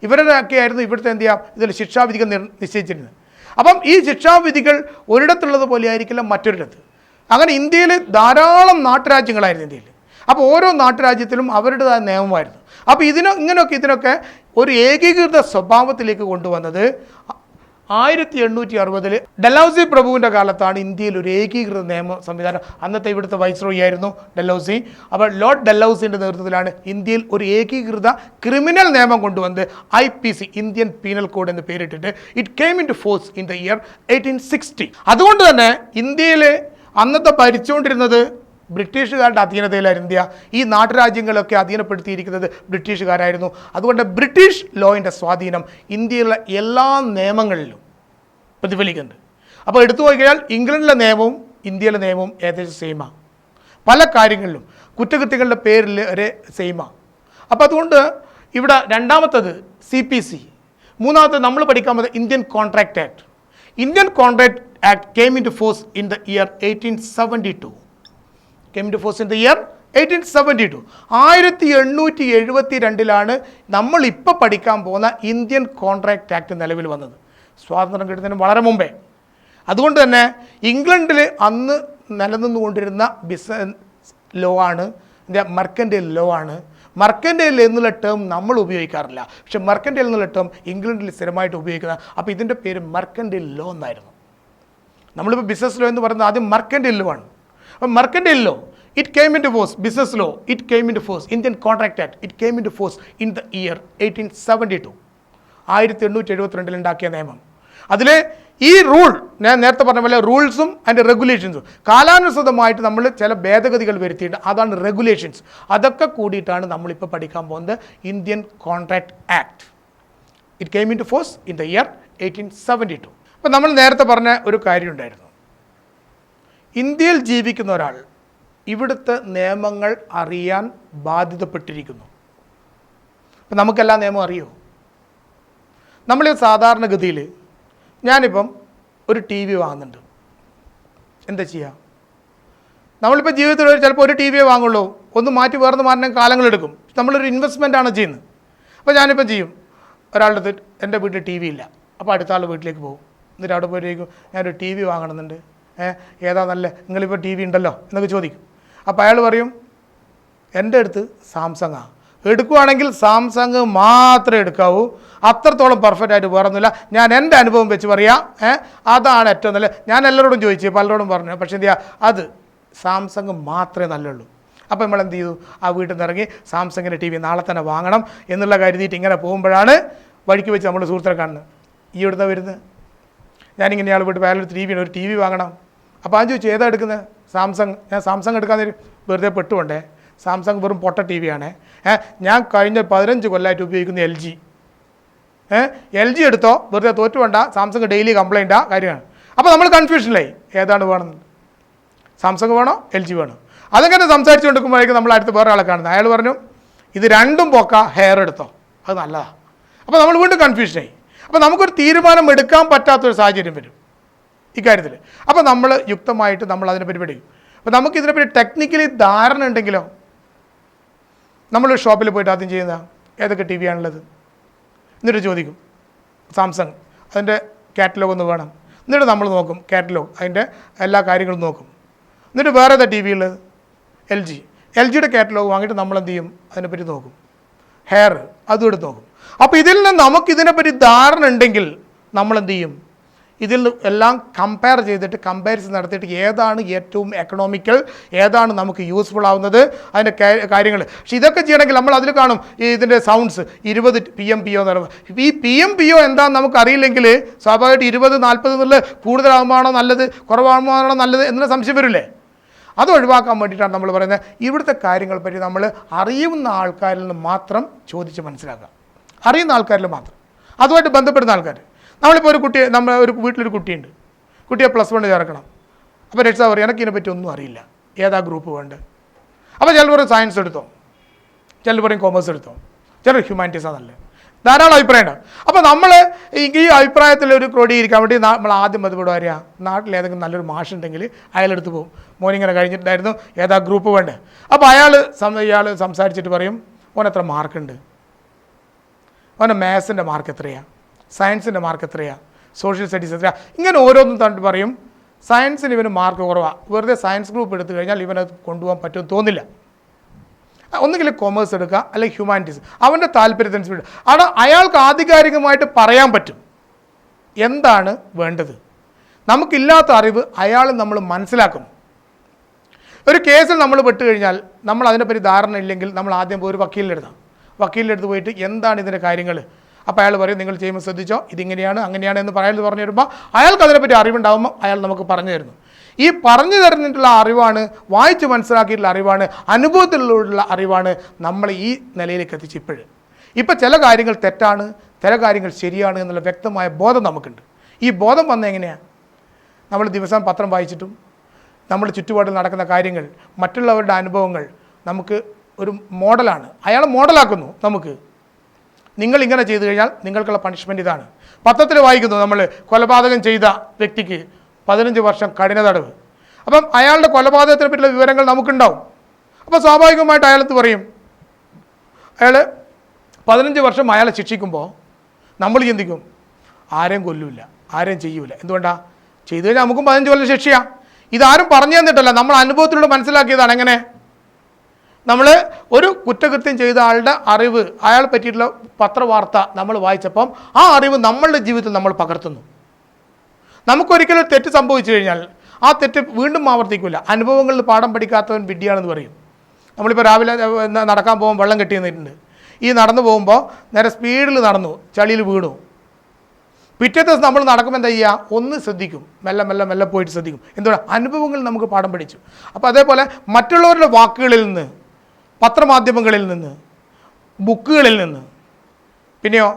ഇവരൊക്കെയായിരുന്നു ഇവിടുത്തെ എന്ത് ചെയ്യുക, ഇതിൽ ശിക്ഷാവിധികൾ നിശ്ചയിച്ചിരുന്നത്. അപ്പം ഈ ശിക്ഷാവിധികൾ ഒരിടത്തുള്ളത് പോലെ ആയിരിക്കില്ല മറ്റൊരിടത്ത്. അങ്ങനെ ഇന്ത്യയിൽ ധാരാളം നാട്ടുരാജ്യങ്ങളായിരുന്നു ഇന്ത്യയിൽ. അപ്പോൾ ഓരോ നാട്ടുരാജ്യത്തിലും അവരുടേതായ നിയമമായിരുന്നു. അപ്പോൾ ഇതിനൊക്കെ ഒരു ഏകീകൃത സ്വഭാവത്തിലേക്ക് കൊണ്ടുവന്നത് 1860 ഡൽഹൌസി പ്രഭുവിൻ്റെ കാലത്താണ് ഇന്ത്യയിൽ ഒരു ഏകീകൃത നിയമ സംവിധാനം. അന്നത്തെ ഇവിടുത്തെ വൈസ്രോയി ആയിരുന്നു ഡൽഹൌസി. അപ്പോൾ ലോർഡ് ഡൽഹൌസിൻ്റെ നേതൃത്വത്തിലാണ് ഇന്ത്യയിൽ ഒരു ഏകീകൃത ക്രിമിനൽ നിയമം കൊണ്ടുവന്നത് IPC, ഇന്ത്യൻ പീനൽ കോഡ് എന്ന് പേരിട്ടിട്ട്. It came into force in the year 1860. അതുകൊണ്ട് തന്നെ ഇന്ത്യയിൽ അന്നത്തെ ഭരിച്ചുകൊണ്ടിരുന്നത് ബ്രിട്ടീഷുകാരുടെ അധീനതയിലായിരുന്നു ഇന്ത്യ. ഈ നാട്ടുരാജ്യങ്ങളൊക്കെ അധീനപ്പെടുത്തിയിരിക്കുന്നത് ബ്രിട്ടീഷുകാരായിരുന്നു. അതുകൊണ്ട് ബ്രിട്ടീഷ് ലോയിൻ്റെ സ്വാധീനം ഇന്ത്യയിലെ എല്ലാ നിയമങ്ങളിലും പ്രതിഫലിക്കുന്നുണ്ട്. അപ്പോൾ എടുത്തു നോക്കിയാൽ ഇംഗ്ലണ്ടിലെ നിയമവും ഇന്ത്യയിലെ നിയമവും ഏകദേശം സെയിമാണ്. പല കാര്യങ്ങളിലും കുറ്റകൃത്യങ്ങളുടെ പേരിൽ ഒരേ സെയിമാണ്. അപ്പോൾ അതുകൊണ്ട് ഇവിടെ രണ്ടാമത്തത് CPC, മൂന്നാമത്തത് നമ്മൾ പഠിക്കാൻ പോകുന്നത് Indian contract act. Indian contract act came into force in the year 1872. came into force in the year 1872. 1872 നമ്മളിപ്പോൾ പഠിക്കാൻ പോകുന്ന ഇന്ത്യൻ കോൺട്രാക്ട് ആക്ട് നിലവിൽ വന്നത്, സ്വാതന്ത്ര്യം കിട്ടുന്നതിന് വളരെ മുമ്പേ. അതുകൊണ്ട് തന്നെ ഇംഗ്ലണ്ടിൽ അന്ന് നിലനിന്നുകൊണ്ടിരുന്ന ബിസിനസ് ലോ ആണ്, മർക്കൻറ്റൈൽ ലോ ആണ്. മർക്കൻറ്റൈൽ എന്നുള്ള ടേം നമ്മൾ ഉപയോഗിക്കാറില്ല, പക്ഷെ മർക്കൻറ്റൈൽ എന്നുള്ള ടേം ഇംഗ്ലണ്ടിൽ സ്ഥിരമായിട്ട് ഉപയോഗിക്കുന്നത്. അപ്പോൾ ഇതിൻ്റെ പേര് മർക്കൻറ്റൈൽ ലോ എന്നായിരുന്നു. നമ്മളിപ്പോൾ ബിസിനസ് ലോ എന്ന് പറയുന്നത് ആദ്യം മർക്കൻറ്റൈൽ ലോ ആണ്. അപ്പോൾ മർക്കൻറ്റൈൽ law, it came into force, business law, it came into force, Indian Contract Act, it came into force in the year 1872. 1872 ഉണ്ടാക്കിയ നിയമം. അതിൽ ഈ റൂൾ, ഞാൻ നേരത്തെ പറഞ്ഞ പോലെ റൂൾസും ആൻഡ് റെഗുലേഷൻസും കാലാനുസൃതമായിട്ട് നമ്മൾ ചില ഭേദഗതികൾ വരുത്തിയിട്ട് അതാണ് റെഗുലേഷൻസ്. അതൊക്കെ കൂടിയിട്ടാണ് നമ്മളിപ്പോൾ പഠിക്കാൻ പോകുന്നത് Indian contract act. It came into force in the year 1872. അപ്പം നമ്മൾ നേരത്തെ പറഞ്ഞ ഒരു കാര്യമുണ്ടായിരുന്നു. ഇന്ത്യയിൽ ജീവിക്കുന്ന ഒരാൾ ഇവിടുത്തെ നിയമങ്ങൾ അറിയാൻ ബാധ്യതപ്പെട്ടിരിക്കുന്നു. അപ്പം നമുക്കെല്ലാ നിയമവും അറിയുമോ? നമ്മൾ സാധാരണഗതിയിൽ ഞാനിപ്പം ഒരു ടി വി വാങ്ങുന്നുണ്ട്, എന്താ ചെയ്യുക? നമ്മളിപ്പോൾ ജീവിതത്തിൽ ചിലപ്പോൾ ഒരു ടി വിയെ വാങ്ങുള്ളൂ, ഒന്ന് മാറ്റി വേർന്ന് മാറാൻ കാലങ്ങളെടുക്കും. നമ്മളൊരു ഇൻവെസ്റ്റ്മെൻറ്റാണ് ചെയ്യുന്നത്. അപ്പോൾ ഞാനിപ്പോൾ ചെയ്യും, ഒരാളുടെ അടുത്ത് എൻ്റെ വീട്ടിൽ ടി വി ഇല്ല, അപ്പോൾ അടുത്ത ആളുടെ വീട്ടിലേക്ക് പോകും. എന്നിട്ട് അവിടെ പോയിരിക്കും, ഞാനൊരു ടി വി വാങ്ങണമെന്നുണ്ട്, ഏതാ നല്ല, നിങ്ങളിപ്പോൾ ടി വി ഉണ്ടല്ലോ എന്നൊക്കെ ചോദിക്കും. അപ്പോൾ അയാൾ പറയും എൻ്റെ അടുത്ത് സാംസങ്ങാണ്, എടുക്കുവാണെങ്കിൽ സാംസങ് മാത്രമേ എടുക്കാവൂ, അത്രത്തോളം പെർഫെക്റ്റ് ആയിട്ട് വേറൊന്നുമില്ല, ഞാൻ എൻ്റെ അനുഭവം വെച്ച് പറയാം, അതാണ് ഏറ്റവും നല്ല. ഞാൻ എല്ലാവരോടും ചോദിച്ചു, പലരോടും പറഞ്ഞു, പക്ഷേ എന്ത് ചെയ്യുക, അത് സാംസങ് മാത്രമേ നല്ലുള്ളൂ. അപ്പോൾ നമ്മൾ എന്ത് ചെയ്തു, ആ വീട്ടിൽ നിന്ന് ഇറങ്ങി സാംസങ്ങിൻ്റെ ടി വി നാളെ തന്നെ വാങ്ങണം എന്നുള്ള കരുതിയിട്ട് ഇങ്ങനെ പോകുമ്പോഴാണ് വഴിക്ക് വെച്ച് നമ്മൾ സുഹൃത്തിനെ കാണുന്നത്. ഈ ഇവിടുന്ന് വരുന്നത്, ഞാനിങ്ങനെ ഇയാൾ വീട്ടിൽ വേറെ ടി വി ഉണ്ട്, ഒരു ടി വി വാങ്ങണം. അപ്പോൾ ആ ചോദിച്ചു ഏതാ എടുക്കുന്നത്? സാംസങ്. ഞാൻ സാംസങ് എടുക്കാൻ വെറുതെ പെട്ടുകൊണ്ടേ, സാംസങ് വെറും പൊട്ട ടി വി ആണ്. ഞാൻ കഴിഞ്ഞ 15 കൊല്ലമായിട്ട് ഉപയോഗിക്കുന്ന എൽ ജി എടുത്തോ, വെറുതെ തോറ്റു വേണ്ട, സാംസങ് ഡെയിലി കംപ്ലൈൻറ്റാ കാര്യമാണ്. അപ്പോൾ നമ്മൾ കൺഫ്യൂഷനിലായി, ഏതാണ് വേണമെന്ന്, സാംസങ് വേണോ എൽ ജി വേണോ? അതങ്ങനെ സംസാരിച്ചു കൊണ്ടിരിക്കുമ്പോഴേക്കും നമ്മൾ അടുത്ത് വേറെ ആളെ കാണുന്നത്. അയാൾ പറഞ്ഞു ഇത് രണ്ടും പോക്ക, ഹെയർ എടുത്തോ, അത് നല്ലതാണ്. അപ്പോൾ നമ്മൾ വീണ്ടും കൺഫ്യൂഷനായി. അപ്പോൾ നമുക്കൊരു തീരുമാനം എടുക്കാൻ പറ്റാത്തൊരു സാഹചര്യം വരും ഇക്കാര്യത്തിൽ. അപ്പോൾ നമ്മൾ യുക്തമായിട്ട് നമ്മൾ അതിനെപ്പറ്റി പഠിക്കും. അപ്പോൾ നമുക്കിതിനെപ്പറ്റി ടെക്നിക്കലി ധാരണ ഉണ്ടെങ്കിലോ, നമ്മൾ ഷോപ്പിൽ പോയിട്ട് ആദ്യം ചെയ്യുന്ന ഏതൊക്കെ ടി വി ആണുള്ളത് എന്നിട്ട് ചോദിക്കും, സാംസങ് അതിൻ്റെ കാറ്റലോഗ് ഒന്ന് വേണം. എന്നിട്ട് നമ്മൾ നോക്കും കാറ്റലോഗ്, അതിൻ്റെ എല്ലാ കാര്യങ്ങളും നോക്കും. എന്നിട്ട് വേറെ ഏതാ ടി വി ഉള്ളത്? എൽ ജിയുടെ കാറ്റലോഗ് വാങ്ങിയിട്ട് നമ്മൾ എന്ത് ചെയ്യും, അതിനെപ്പറ്റി നോക്കും. ഹെയർ അതും എടുത്ത് നോക്കും. അപ്പോൾ ഇതിൽ നിന്ന് നമുക്കിതിനെപ്പറ്റി ധാരണ ഉണ്ടെങ്കിൽ നമ്മൾ എന്ത് ചെയ്യും, ഇതിൽ എല്ലാം കമ്പയർ ചെയ്തിട്ട് കമ്പാരിസൺ നടത്തിയിട്ട് ഏതാണ് ഏറ്റവും എക്കണോമിക്കൽ, ഏതാണ് നമുക്ക് യൂസ്ഫുൾ ആവുന്നത്, അതിൻ്റെ കാര്യങ്ങൾ. പക്ഷേ ഇതൊക്കെ ചെയ്യണമെങ്കിൽ നമ്മൾ അതിൽ കാണും ഇതിൻ്റെ സൗണ്ട്സ് 20 PMPO എന്ന് പറയുന്നത്. ഈ PMPO എന്താണെന്ന് നമുക്കറിയില്ലെങ്കിൽ സ്വാഭാവികമായിട്ട് 20-40 എന്നുള്ള കൂടുതലാകുമ്പോഴാണോ നല്ലത്, കുറവാകുമ്പോഴാണോ നല്ലത് എന്നൊരു സംശയം വരില്ലേ? അത് ഒഴിവാക്കാൻ വേണ്ടിയിട്ടാണ് നമ്മൾ പറയുന്നത് ഇവിടുത്തെ കാര്യങ്ങൾ പറ്റി നമ്മൾ അറിയുന്ന ആൾക്കാരിൽ നിന്ന് മാത്രം ചോദിച്ച് മനസ്സിലാക്കുക. അറിയുന്ന ആൾക്കാരിൽ മാത്രം, അതുമായിട്ട് ബന്ധപ്പെടുന്ന ആൾക്കാർ. നമ്മളിപ്പോൾ ഒരു കുട്ടിയെ, ഒരു വീട്ടിലൊരു കുട്ടിയുണ്ട്, കുട്ടിയെ +1 ചേർക്കണം. അപ്പോൾ രക്ഷിതാവ് പറയും എനിക്ക് ഇതിനെപ്പറ്റി ഒന്നും അറിയില്ല, ഏതാ ഗ്രൂപ്പ് വേണ്ടത്? അപ്പോൾ ചിലർ പറയും സയൻസ് എടുത്തോ, ചിലർ പറയും കോമേഴ്സ് എടുത്തോ, ചിലർ ഹ്യൂമാനിറ്റീസാണ് നല്ലത്. ധാരാളം അഭിപ്രായം ഉണ്ടാവും. അപ്പോൾ നമ്മൾ ഈ അഭിപ്രായത്തിൽ ഒരു ക്രോഡീകരിക്കാൻ വേണ്ടി നമ്മൾ ആദ്യം ബന്ധപ്പെടുക അറിയുക, നാട്ടിൽ ഏതെങ്കിലും നല്ലൊരു മാഷുണ്ടെങ്കിൽ അയാളെടുത്ത് പോകും, മോനിങ്ങനെ കഴിഞ്ഞിട്ടുണ്ടായിരുന്നു, ഏതാ ഗ്രൂപ്പ് വേണ്ടത്? അപ്പോൾ ഇയാൾ സംസാരിച്ചിട്ട് പറയും ഓൻ എത്ര മാർക്കുണ്ട്, ഓൻ്റെ മാത്സിൻ്റെ മാർക്ക് എത്രയാണ്, സയൻസിൻ്റെ മാർക്ക് എത്രയാണ്, സോഷ്യൽ സ്റ്റഡീസ് എത്രയാണ്, ഇങ്ങനെ ഓരോന്നും തന്നിട്ട് പറയും സയൻസിന് ഇവന് മാർക്ക് കുറവാണ്, വെറുതെ സയൻസ് ഗ്രൂപ്പ് എടുത്തു കഴിഞ്ഞാൽ ഇവനത് കൊണ്ടുപോകാൻ പറ്റുമെന്ന് തോന്നില്ല, ഒന്നുകിൽ കൊമേഴ്സ് എടുക്കുക അല്ലെങ്കിൽ ഹ്യൂമാനിറ്റീസ്, അവൻ്റെ താല്പര്യത്തിനനുസരിച്ച്. അവിടെ അയാൾക്ക് ആധികാരികമായിട്ട് പറയാൻ പറ്റും എന്താണ് വേണ്ടത്. നമുക്കില്ലാത്ത അറിവ് അയാൾ നമ്മൾ മനസ്സിലാക്കുന്നു. ഒരു കേസിൽ നമ്മൾ പെട്ട് കഴിഞ്ഞാൽ നമ്മൾ അതിനെപ്പറ്റി ധാരണ ഇല്ലെങ്കിൽ നമ്മൾ ആദ്യം പോയി ഒരു വക്കീലിൻ്റെ പോയിട്ട് എന്താണ് ഇതിൻ്റെ കാര്യങ്ങൾ. അപ്പോൾ അയാൾ പറയും നിങ്ങൾ ചെയ്യുമ്പോൾ ശ്രദ്ധിച്ചോ, ഇതിങ്ങനെയാണ് അങ്ങനെയാണ് എന്ന് പറഞ്ഞു തരുമ്പോൾ അയാൾക്ക് അതിനെപ്പറ്റി അറിവുണ്ടാകുമ്പോൾ അയാൾ നമുക്ക് പറഞ്ഞു തരുന്നു. ഈ പറഞ്ഞു തരുന്നിട്ടുള്ള അറിവാണ്, വായിച്ച് മനസ്സിലാക്കിയിട്ടുള്ള അറിവാണ്, അനുഭവത്തിലുള്ള അറിവാണ് നമ്മൾ ഈ നിലയിലേക്ക് എത്തിച്ച് ഇപ്പോൾ ചില കാര്യങ്ങൾ തെറ്റാണ്, ചില കാര്യങ്ങൾ ശരിയാണ് എന്നുള്ള വ്യക്തമായ ബോധം നമുക്കുണ്ട്. ഈ ബോധം വന്ന എങ്ങനെയാണ്? നമ്മൾ ദിവസം പത്രം വായിച്ചിട്ടും നമ്മൾ ചുറ്റുപാടിൽ നടക്കുന്ന കാര്യങ്ങൾ, മറ്റുള്ളവരുടെ അനുഭവങ്ങൾ നമുക്ക് ഒരു മോഡലാണ്. അയാൾ മോഡലാക്കുന്നു നമുക്ക്, നിങ്ങളിങ്ങനെ ചെയ്തു കഴിഞ്ഞാൽ നിങ്ങൾക്കുള്ള പണിഷ്മെൻറ്റ് ഇതാണ്. പത്രത്തിൽ വായിക്കുന്നു നമ്മൾ കൊലപാതകം ചെയ്ത വ്യക്തിക്ക് 15 വർഷം കഠിന തടവ്. അപ്പം അയാളുടെ കൊലപാതകത്തിനെ പറ്റിയുള്ള വിവരങ്ങൾ നമുക്കുണ്ടാവും. അപ്പോൾ സ്വാഭാവികമായിട്ട് അയാളത്ത് പറയും, അയാൾ 15 വർഷം അയാളെ ശിക്ഷിക്കുമ്പോൾ നമ്മൾ ചിന്തിക്കും ആരെയും കൊല്ലൂല, ആരെയും ചെയ്യൂല. എന്തുകൊണ്ടാണ്? ചെയ്തു കഴിഞ്ഞാൽ നമുക്കും 15 കൊല്ലം ശിക്ഷയാണ്. ഇതാരും പറഞ്ഞു തന്നിട്ടല്ല, നമ്മൾ അനുഭവത്തിലൂടെ മനസ്സിലാക്കിയതാണ്. എങ്ങനെ? നമ്മൾ ഒരു കുറ്റകൃത്യം ചെയ്ത ആളുടെ അറിവ്, അയാളെ പറ്റിയിട്ടുള്ള പത്രവാർത്ത നമ്മൾ വായിച്ചപ്പം ആ അറിവ് നമ്മളുടെ ജീവിതത്തിൽ നമ്മൾ പകർത്തുന്നു. നമുക്കൊരിക്കലും തെറ്റ് സംഭവിച്ചു കഴിഞ്ഞാൽ ആ തെറ്റ് വീണ്ടും ആവർത്തിക്കില്ല. അനുഭവങ്ങളിൽ പാഠം പഠിക്കാത്തവൻ വിഡ്ഢിയാണെന്ന് പറയും. നമ്മളിപ്പോൾ രാവിലെ നടക്കാൻ പോകുമ്പോൾ വെള്ളം കെട്ടി നിന്നിട്ടുണ്ട്. ഈ നടന്നു പോകുമ്പോൾ നേരെ സ്പീഡിൽ നടന്നു, ചളിയിൽ വീണു. പിറ്റേത്തെ ദിവസം നമ്മൾ നടക്കുമ്പോൾ എന്താ ചെയ്യുക? ഒന്ന് ശ്രദ്ധിക്കും, മെല്ലെ മെല്ലെ മെല്ലെ പോയിട്ട് ശ്രദ്ധിക്കും. എന്തുകൊണ്ട്? അനുഭവങ്ങളിൽ നമുക്ക് പാഠം പഠിച്ചു. അപ്പോൾ അതേപോലെ മറ്റുള്ളവരുടെ വാക്കുകളിൽ നിന്ന്, പത്രമാധ്യമങ്ങളിൽ നിന്ന്, ബുക്കുകളിൽ നിന്ന്, പിന്നെയോ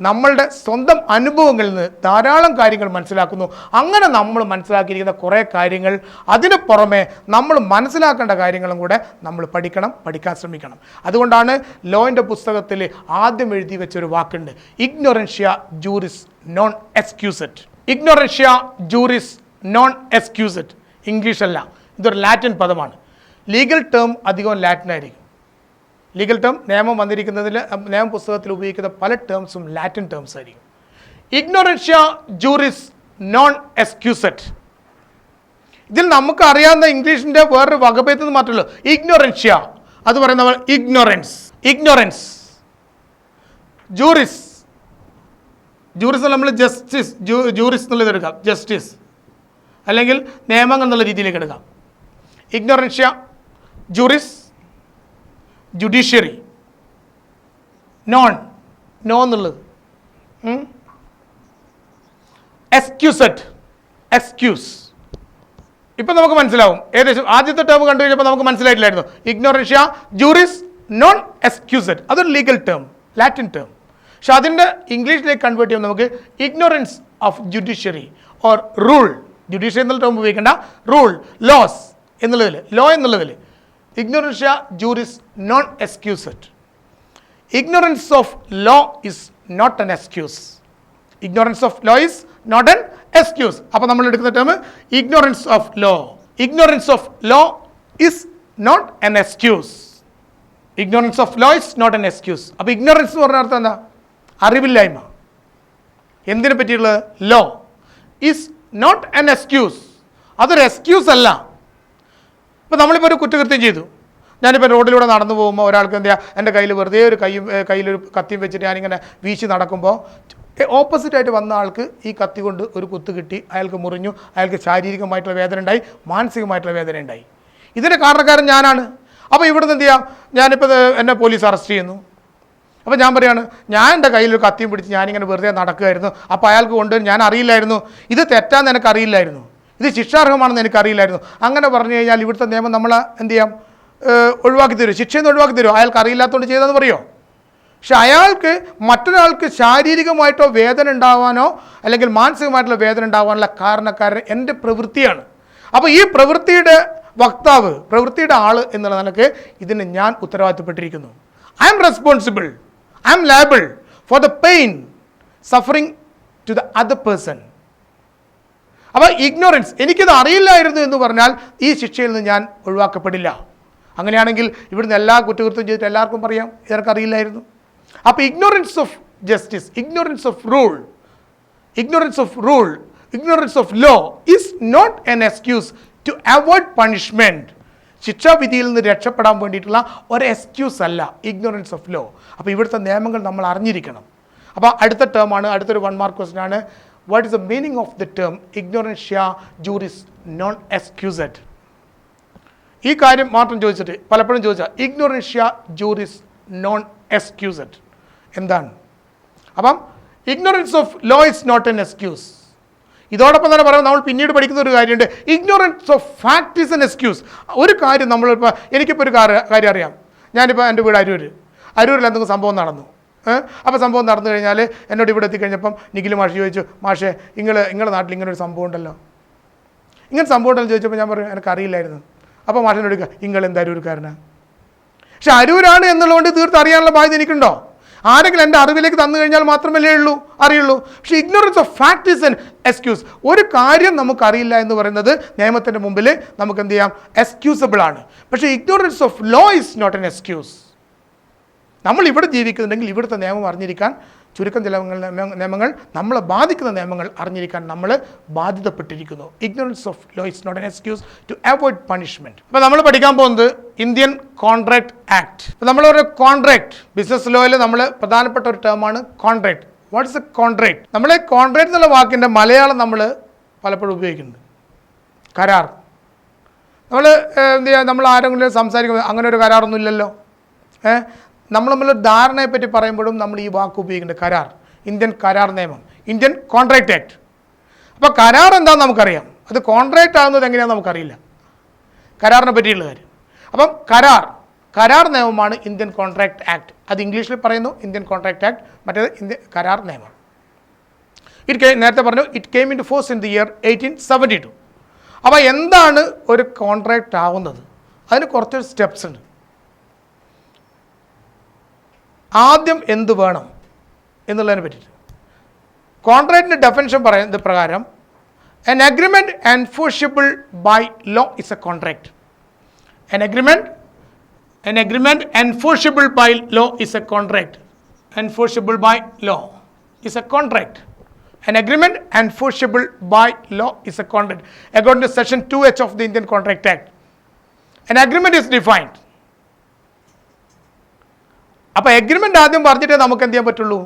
നമ്മളുടെ സ്വന്തം അനുഭവങ്ങളിൽ നിന്ന് ധാരാളം കാര്യങ്ങൾ മനസ്സിലാക്കുന്നു. അങ്ങനെ നമ്മൾ മനസ്സിലാക്കിയിരിക്കുന്ന കുറേ കാര്യങ്ങൾ, അതിന് പുറമെ നമ്മൾ മനസ്സിലാക്കേണ്ട കാര്യങ്ങളും കൂടെ നമ്മൾ പഠിക്കാൻ ശ്രമിക്കണം. അതുകൊണ്ടാണ് ലോയിൻ്റെ പുസ്തകത്തിൽ ആദ്യം എഴുതി വെച്ചൊരു വാക്കുണ്ട്, ഇഗ്നോറൻഷ്യ ജൂറിസ് നോൺ എക്സ്ക്യൂസറ്റ്. ഇഗ്നോറൻഷ്യ ജൂറിസ് നോൺ എക്സ്ക്യൂസറ്റ് ഇംഗ്ലീഷല്ല, ഇതൊരു ലാറ്റിൻ പദമാണ്. ലീഗൽ ടേം അധികം ലാറ്റിൻ ആയിരിക്കും. ലീഗൽ ടേം നിയമം വന്നിരിക്കുന്നതിൽ നിയമ പുസ്തകത്തിൽ ഉപയോഗിക്കുന്ന പല ടേംസും ലാറ്റിൻ ടേംസ് ആയിരിക്കും. ഇഗ്നോറൻഷ്യ ജൂറിസ് നോൺ എക്സ്ക്യൂസറ്റ്. ഇതിൽ നമുക്ക് അറിയാവുന്ന ഇംഗ്ലീഷിൻ്റെ വേറൊരു വകഭേദം മാത്രമല്ലോ ഇഗ്നോറൻഷ്യ, അത് പറയുന്ന ഇഗ്നോറൻസ്. ജൂറിസ് നമ്മൾ ജസ്റ്റിസ്, ജൂറിസ് എന്നുള്ളത് എടുക്കാം, ജസ്റ്റിസ് അല്ലെങ്കിൽ നിയമങ്ങൾ എന്നുള്ള രീതിയിലേക്ക് എടുക്കാം. ഇഗ്നോറൻഷ്യ ജൂറിസ്, ജുഡീഷ്യറി, നോ എന്നുള്ളത്, എക്സ്ക്യൂസ്. ഇപ്പം നമുക്ക് മനസ്സിലാവും. ഏകദേശം ആദ്യത്തെ ടേം കണ്ടു കഴിഞ്ഞപ്പോൾ നമുക്ക് മനസ്സിലായിട്ടില്ലായിരുന്നു. ഇഗ്നോറൻഷ്യ ജൂറിസ് നോൺ എക്സ്ക്യൂസറ്റ്, അതൊരു ലീഗൽ ടേം, ലാറ്റിൻ ടേം. പക്ഷെ അതിൻ്റെ ഇംഗ്ലീഷിലേക്ക് കൺവേർട്ട് ചെയ്യുമ്പോൾ നമുക്ക് ignorance of judiciary or rule, judiciary എന്നുള്ള ടേം ഉപയോഗിക്കേണ്ട, റൂൾ, ലോസ് എന്നുള്ളതിൽ, ലോ എന്നുള്ളതിൽ ignorantia juris non excusat. Ignorance of law is not an excuse. Ignorance of law is not an excuse. അപ്പോൾ നമ്മൾ എടുക്കുന്ന term ignorance of law. Ignorance of law is not an excuse. Ignorance of law is not an excuse. അപ്പോൾ ignorance എന്ന് പറഞ്ഞ അർത്ഥം എന്താ? അറിവില്ലായ്മ. എന്തിനെ പറ്റിയുള്ള? Law is not an excuse. അതൊരു എക്സ്ക്യൂസ് അല്ല. ഇപ്പോൾ നമ്മളിപ്പോൾ ഒരു കുറ്റകൃത്യം ചെയ്തു. ഞാനിപ്പോൾ റോഡിലൂടെ നടന്നു പോകുമ്പോൾ ഒരാൾക്ക് എന്താ എൻ്റെ കയ്യിൽ വെറുതെ ഒരു കയ്യിലൊരു കത്തിയും വെച്ചിട്ട് ഞാനിങ്ങനെ വീശി നടക്കുമ്പോൾ ഓപ്പോസിറ്റായിട്ട് വന്ന ആൾക്ക് ഈ കത്തി കൊണ്ട് ഒരു കുത്ത് കിട്ടി, അയാൾക്ക് മുറിഞ്ഞു, അയാൾക്ക് ശാരീരികമായിട്ടുള്ള വേദന ഉണ്ടായി, മാനസികമായിട്ടുള്ള വേദന ഉണ്ടായി. ഇതിൻ്റെ കാരണക്കാരൻ ഞാനാണ്. അപ്പോൾ ഇവിടുന്ന് എന്ത് ചെയ്യാം? ഞാനിപ്പോൾ എന്നെ പോലീസ് അറസ്റ്റ് ചെയ്യുന്നു. അപ്പോൾ ഞാൻ പറയുകയാണ്, ഞാൻ എൻ്റെ കയ്യിലൊരു കത്തിയും പിടിച്ച് ഞാനിങ്ങനെ വെറുതെ നടക്കുകയായിരുന്നു, അപ്പോൾ അയാൾക്ക് കൊണ്ടുവരും, ഞാൻ അറിയില്ലായിരുന്നു, ഇത് തെറ്റാന്ന് എനിക്കറിയില്ലായിരുന്നു, ഇത് ശിക്ഷാർഹമാണെന്ന് എനിക്കറിയില്ലായിരുന്നു. അങ്ങനെ പറഞ്ഞു കഴിഞ്ഞാൽ ഇവിടുത്തെ നിയമം നമ്മൾ എന്ത് ചെയ്യാം? ഒഴിവാക്കി തരും, ശിക്ഷയിൽ നിന്ന് ഒഴിവാക്കി തരും. അയാൾക്ക് അറിയില്ലാത്തതുകൊണ്ട് ചെയ്തതെന്ന് പറയുമോ? പക്ഷെ അയാൾക്ക് മറ്റൊരാൾക്ക് ശാരീരികമായിട്ടോ വേദന ഉണ്ടാവാനോ അല്ലെങ്കിൽ മാനസികമായിട്ടുള്ള വേദന ഉണ്ടാവാനുള്ള കാരണക്കാരൻ എൻ്റെ പ്രവൃത്തിയാണ്. അപ്പോൾ ഈ പ്രവൃത്തിയുടെ വക്താവ്, പ്രവൃത്തിയുടെ ആൾ എന്നുള്ള നിലക്ക് ഇതിന് ഞാൻ ഉത്തരവാദിത്തപ്പെട്ടിരിക്കുന്നു. I am responsible, I am liable for the pain suffering to the other person. അപ്പോൾ ഇഗ്നോറൻസ്, എനിക്കിത് അറിയില്ലായിരുന്നു എന്ന് പറഞ്ഞാൽ ഈ ശിക്ഷയിൽ നിന്ന് ഞാൻ ഒഴിവാക്കപ്പെടില്ല. അങ്ങനെയാണെങ്കിൽ ഇവിടുന്ന് എല്ലാ കുറ്റകൃത്യം ചെയ്തിട്ട് എല്ലാവർക്കും പറയാം ഇതൊക്കെ. അപ്പോൾ ignorance of justice, ignorance of rule, ignorance of law is not an excuse to avoid punishment. ശിക്ഷാവിധിയിൽ നിന്ന് രക്ഷപ്പെടാൻ വേണ്ടിയിട്ടുള്ള ഒരു എക്സ്ക്യൂസ് അല്ല ഇഗ്നോറൻസ് ഓഫ് ലോ. അപ്പോൾ ഇവിടുത്തെ നിയമങ്ങൾ നമ്മൾ അറിഞ്ഞിരിക്കണം. അപ്പോൾ അടുത്ത ടേമാണ്, അടുത്തൊരു 1 മാർക്ക് ക്വസ്റ്റ്യൻ ആണ്. What is the meaning of the term ignorantia juris non excusat? ഈ കാര്യം മാത്രം ചോദിച്ചിട്ട് പലപ്പോഴും ചോദിച്ചാൽ ഇഗ്നോറൻഷ്യ ജൂറിസ് നോൺ എക്സ്ക്യൂസറ്റ് എന്താണ്? അപ്പം ignorance of law is not an excuse. ഇതോടൊപ്പം തന്നെ പറയുമ്പോൾ നമ്മൾ പിന്നീട് പഠിക്കുന്ന ഒരു കാര്യമുണ്ട്, ignorance of fact is an excuse. ഒരു കാര്യം നമ്മളിപ്പോൾ, എനിക്കിപ്പോൾ ഒരു കാര്യം അറിയാം. ഞാനിപ്പോൾ എൻ്റെ വീട് അരൂരിൽ എന്തെങ്കിലും സംഭവം നടന്നു. അപ്പോൾ സംഭവം നടന്നു കഴിഞ്ഞാൽ എന്നോട് ഇവിടെ എത്തിക്കഴിഞ്ഞപ്പം നിഖിൽ മാഷ് ചോദിച്ചു, മാഷേ നിങ്ങളുടെ നാട്ടിൽ ഇങ്ങനെ ഒരു സംഭവം ഉണ്ടല്ലോ, ചോദിച്ചപ്പോൾ ഞാൻ പറഞ്ഞു എനിക്കറിയില്ലായിരുന്നു. അപ്പോൾ മാഷിനോട് നിങ്ങൾ എന്താ അരൂർക്കാരനാണ്? പക്ഷെ അരൂരാണ് എന്നുള്ളതുകൊണ്ട് തീർത്ത് അറിയാനുള്ള ബാധ്യത എനിക്കുണ്ടോ? ആരെങ്കിലും എൻ്റെ അറിവിലേക്ക് തന്നു കഴിഞ്ഞാൽ മാത്രമല്ലേ അറിയുള്ളൂ. പക്ഷേ ignorance of fact is an excuse. ഒരു കാര്യം നമുക്കറിയില്ല എന്ന് പറയുന്നത് നിയമത്തിൻ്റെ മുമ്പിൽ നമുക്ക് എന്ത് ചെയ്യാം? എക്സ്ക്യൂസബിൾ ആണ്. പക്ഷേ ignorance of law is not an excuse. നമ്മൾ ഇവിടെ ജീവിക്കുന്നുണ്ടെങ്കിൽ ഇവിടുത്തെ നിയമം അറിഞ്ഞിരിക്കാൻ, ചുരുക്കം ചില നിയമങ്ങൾ നമ്മളെ ബാധിക്കുന്ന നിയമങ്ങൾ അറിഞ്ഞിരിക്കാൻ നമ്മൾ ബാധ്യതപ്പെട്ടിരിക്കുന്നു. Ignorance of law is not an excuse to avoid punishment. അപ്പോൾ നമ്മൾ പഠിക്കാൻ പോകുന്നത് ഇന്ത്യൻ കോൺട്രാക്ട് ആക്ട്. അപ്പോൾ നമ്മളൊരു കോൺട്രാക്ട്, ബിസിനസ് ലോയിൽ നമ്മൾ പ്രധാനപ്പെട്ട ഒരു ടേമാണ് contract. What is a contract? നമ്മൾ കോൺട്രാക്ട് എന്നുള്ള വാക്കിൻ്റെ മലയാളം നമ്മൾ പലപ്പോഴും ഉപയോഗിക്കുന്നുണ്ട്, കരാർ. നമ്മൾ എന്ത് ചെയ്യുക? നമ്മൾ ആരെങ്കിലും സംസാരിക്കുമ്പോൾ അങ്ങനെ ഒരു കരാറൊന്നും ഇല്ലല്ലോ. നമ്മൾ തമ്മിലൊരു ധാരണയെപ്പറ്റി പറയുമ്പോഴും നമ്മൾ ഈ വാക്ക് ഉപയോഗിക്കുന്നുണ്ട്, കരാർ. ഇന്ത്യൻ കരാർ നിയമം, ഇന്ത്യൻ കോൺട്രാക്ട് ആക്ട്. അപ്പോൾ കരാർ എന്താണെന്ന് നമുക്കറിയാം, അത് കോൺട്രാക്ട് ആകുന്നത് എങ്ങനെയാണെന്ന് നമുക്കറിയില്ല, കരാറിനെ പറ്റിയുള്ള കാര്യം. അപ്പം കരാർ, കരാർ നിയമമാണ് ഇന്ത്യൻ കോൺട്രാക്ട് ആക്ട്. അത് ഇംഗ്ലീഷിൽ പറയുന്നു ഇന്ത്യൻ കോൺട്രാക്ട് ആക്ട്, മറ്റേത് ഇന്ത്യൻ കരാർ നിയമം. നേരത്തെ പറഞ്ഞു it came into force in the year 1872. അപ്പോൾ എന്താണ് ഒരു കോൺട്രാക്റ്റ് ആവുന്നത്? അതിന് കുറച്ച് സ്റ്റെപ്സ് ഉണ്ട്. ആദ്യം എന്ത് വേണം എന്നുള്ളതിനെ പറ്റിയിട്ട് കോൺട്രാക്റ്റിൻ്റെ ഡെഫിനിഷൻ പറയുന്നത് പ്രകാരം an agreement enforceable by law is a contract. An agreement enforceable by law is a contract. Enforceable by law is a contract. An agreement enforceable by law is a contract. According to section 2H of the Indian Contract Act, an agreement is defined. അപ്പോൾ agreement ആദ്യം പറഞ്ഞിട്ടേ നമുക്ക് എന്ത് ചെയ്യാൻ പറ്റുള്ളൂ?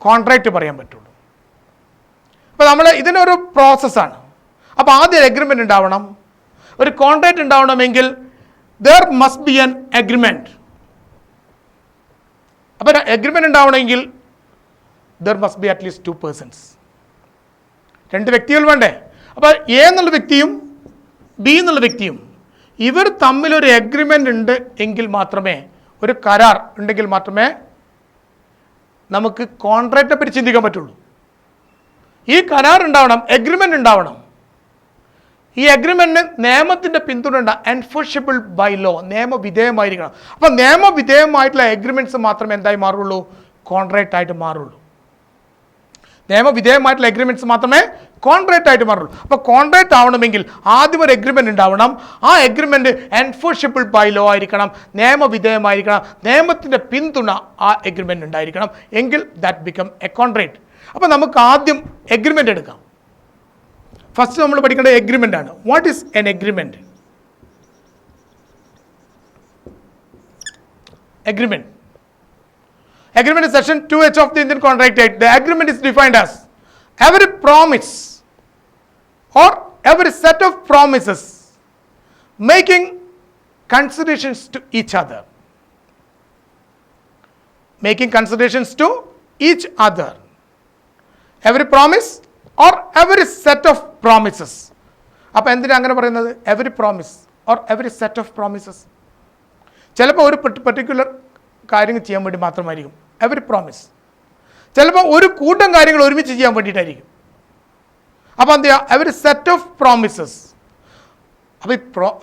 Contract പറയാൻ പറ്റുള്ളൂ. അപ്പോൾ നമ്മൾ ഇതിനൊരു പ്രോസസ്സാണ്. അപ്പോൾ ആദ്യം എഗ്രിമെൻ്റ് ഉണ്ടാവണം. ഒരു കോൺട്രാക്റ്റ് ഉണ്ടാവണമെങ്കിൽ there must be an agreement. അപ്പോൾ എഗ്രിമെൻ്റ് ഉണ്ടാവണമെങ്കിൽ there must be at least 2 persons. 2 വ്യക്തികൾ വേണ്ടേ? അപ്പോൾ എ എന്നുള്ള വ്യക്തിയും ബി എന്നുള്ള വ്യക്തിയും ഇവർ തമ്മിലൊരു എഗ്രിമെൻ്റ് ഉണ്ട് എങ്കിൽ മാത്രമേ, ഒരു കരാർ ഉണ്ടെങ്കിൽ മാത്രമേ നമുക്ക് കോൺട്രാക്റ്റിനെ പറ്റി ചിന്തിക്കാൻ പറ്റുള്ളൂ. ഈ കരാർ ഉണ്ടാവണം, എഗ്രിമെൻ്റ് ഉണ്ടാവണം. ഈ എഗ്രിമെൻറ്റിന് നിയമത്തിൻ്റെ പിന്തുണ ഉണ്ട്. എൻഫോഴ്സബിൾ ബൈ ലോ, നിയമവിധേയമായിരിക്കണം. അപ്പോൾ നിയമവിധേയമായിട്ടുള്ള എഗ്രിമെൻറ്റ്സ് മാത്രമേ എന്തായി മാറുള്ളൂ? കോൺട്രാക്റ്റ് ആയിട്ട് മാറുള്ളൂ. നിയമവിധേയമായിട്ടുള്ള എഗ്രിമെൻറ്റ്സ് മാത്രമേ കോൺട്രാക്റ്റ് ആയിട്ട് മാറുള്ളൂ. അപ്പോൾ കോൺട്രാക്റ്റ് ആവണമെങ്കിൽ ആദ്യം ഒരു എഗ്രിമെൻ്റ് ഉണ്ടാവണം. ആ എഗ്രിമെൻറ്റ് എൻഫോഴ്സബിൾ ബൈ ലോ ആയിരിക്കണം, നിയമവിധേയമായിരിക്കണം, നിയമത്തിൻ്റെ പിന്തുണ ആ എഗ്രിമെൻ്റ് ഉണ്ടായിരിക്കണം. എങ്കിൽ ദാറ്റ് ബിക്കം എ കോൺട്രാക്റ്റ്. അപ്പോൾ നമുക്ക് ആദ്യം എഗ്രിമെൻ്റ് എടുക്കാം. ഫസ്റ്റ് നമ്മൾ പഠിക്കേണ്ട എഗ്രിമെൻ്റ് ആണ്. What is N agreement? Agreement is section 2H of the Indian Contract Act. The agreement is defined as every promise or every set of promises making considerations to each other. Making considerations to each other. Every promise or every set of promises. അപ്പോൾ എന്തിനാണ് അങ്ങനെ പറയുന്നത്? Every promise or every set of promises. ചിലപ്പോൾ ഒരു particular കാര്യങ്ങൾ ചെയ്യാൻ വേണ്ടി മാത്രമായിരിക്കും എവറി പ്രോമിസ്. ചിലപ്പോൾ ഒരു കൂട്ടം കാര്യങ്ങൾ ഒരുമിച്ച് ചെയ്യാൻ വേണ്ടിയിട്ടായിരിക്കും. അപ്പോൾ എന്ത് ചെയ്യുക? Every set of promises. അപ്പോൾ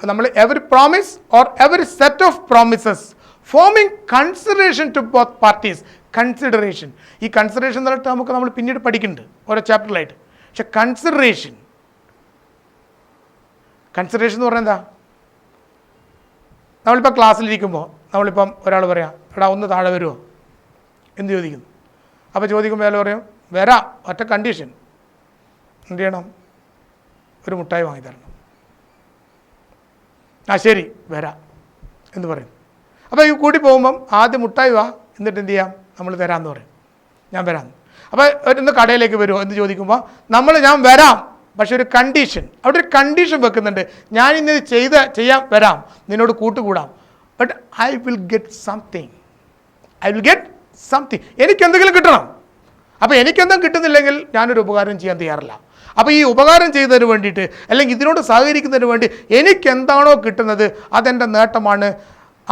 നമ്മൾ every promise or every set of promises forming consideration to both parties. Consideration, ഈ കൺസിഡറേഷൻ എന്നുള്ള ടേമൊക്കെ നമ്മൾ പിന്നീട് പഠിക്കുന്നുണ്ട് ഓരോ ചാപ്റ്ററിലായിട്ട്. പക്ഷെ കൺസിഡറേഷൻ എന്ന് പറഞ്ഞാൽ എന്താ? നമ്മളിപ്പോൾ ക്ലാസ്സിലിരിക്കുമ്പോൾ നമ്മളിപ്പം ഒരാൾ പറയാം, എടാ ഒന്ന് താഴെ വരുമോ എന്ന് ചോദിക്കുന്നു. അപ്പോൾ ചോദിക്കുമ്പോൾ അയാൾ പറയും വരാം, ഒറ്റ കണ്ടീഷൻ, എന്ത് ചെയ്യണം? ഒരു മുട്ടായി വാങ്ങി തരണം. ആ ശരി വരാം എന്ന് പറയും. അപ്പോൾ ഈ കൂടി പോകുമ്പം ആദ്യം മുട്ടായി വാ, എന്നിട്ട് എന്ത് ചെയ്യാം? നമ്മൾ തരാമെന്ന് പറയും, ഞാൻ വരാം. അപ്പോൾ ഒന്ന് കടയിലേക്ക് വരുമോ എന്ന് ചോദിക്കുമ്പോൾ ഞാൻ വരാം, പക്ഷെ ഒരു കണ്ടീഷൻ, അവിടെ ഒരു കണ്ടീഷൻ വെക്കുന്നുണ്ട്. ഞാൻ ഇന്നത് ചെയ്യാൻ വരാം, നിന്നോട് കൂട്ടുകൂടാം, but I will get something. എനിക്കെന്തെങ്കിലും കിട്ടണം. അപ്പോൾ എനിക്കെന്തെങ്കിലും കിട്ടുന്നില്ലെങ്കിൽ ഞാനൊരു ഉപകാരം ചെയ്യാൻ തയ്യാറില്ല. അപ്പോൾ ഈ ഉപകാരം ചെയ്തതിന് വേണ്ടിയിട്ട് അല്ലെങ്കിൽ ഇതിനോട് സഹകരിക്കുന്നതിന് വേണ്ടി എനിക്കെന്താണോ കിട്ടുന്നത് അതെൻ്റെ നേട്ടമാണ്.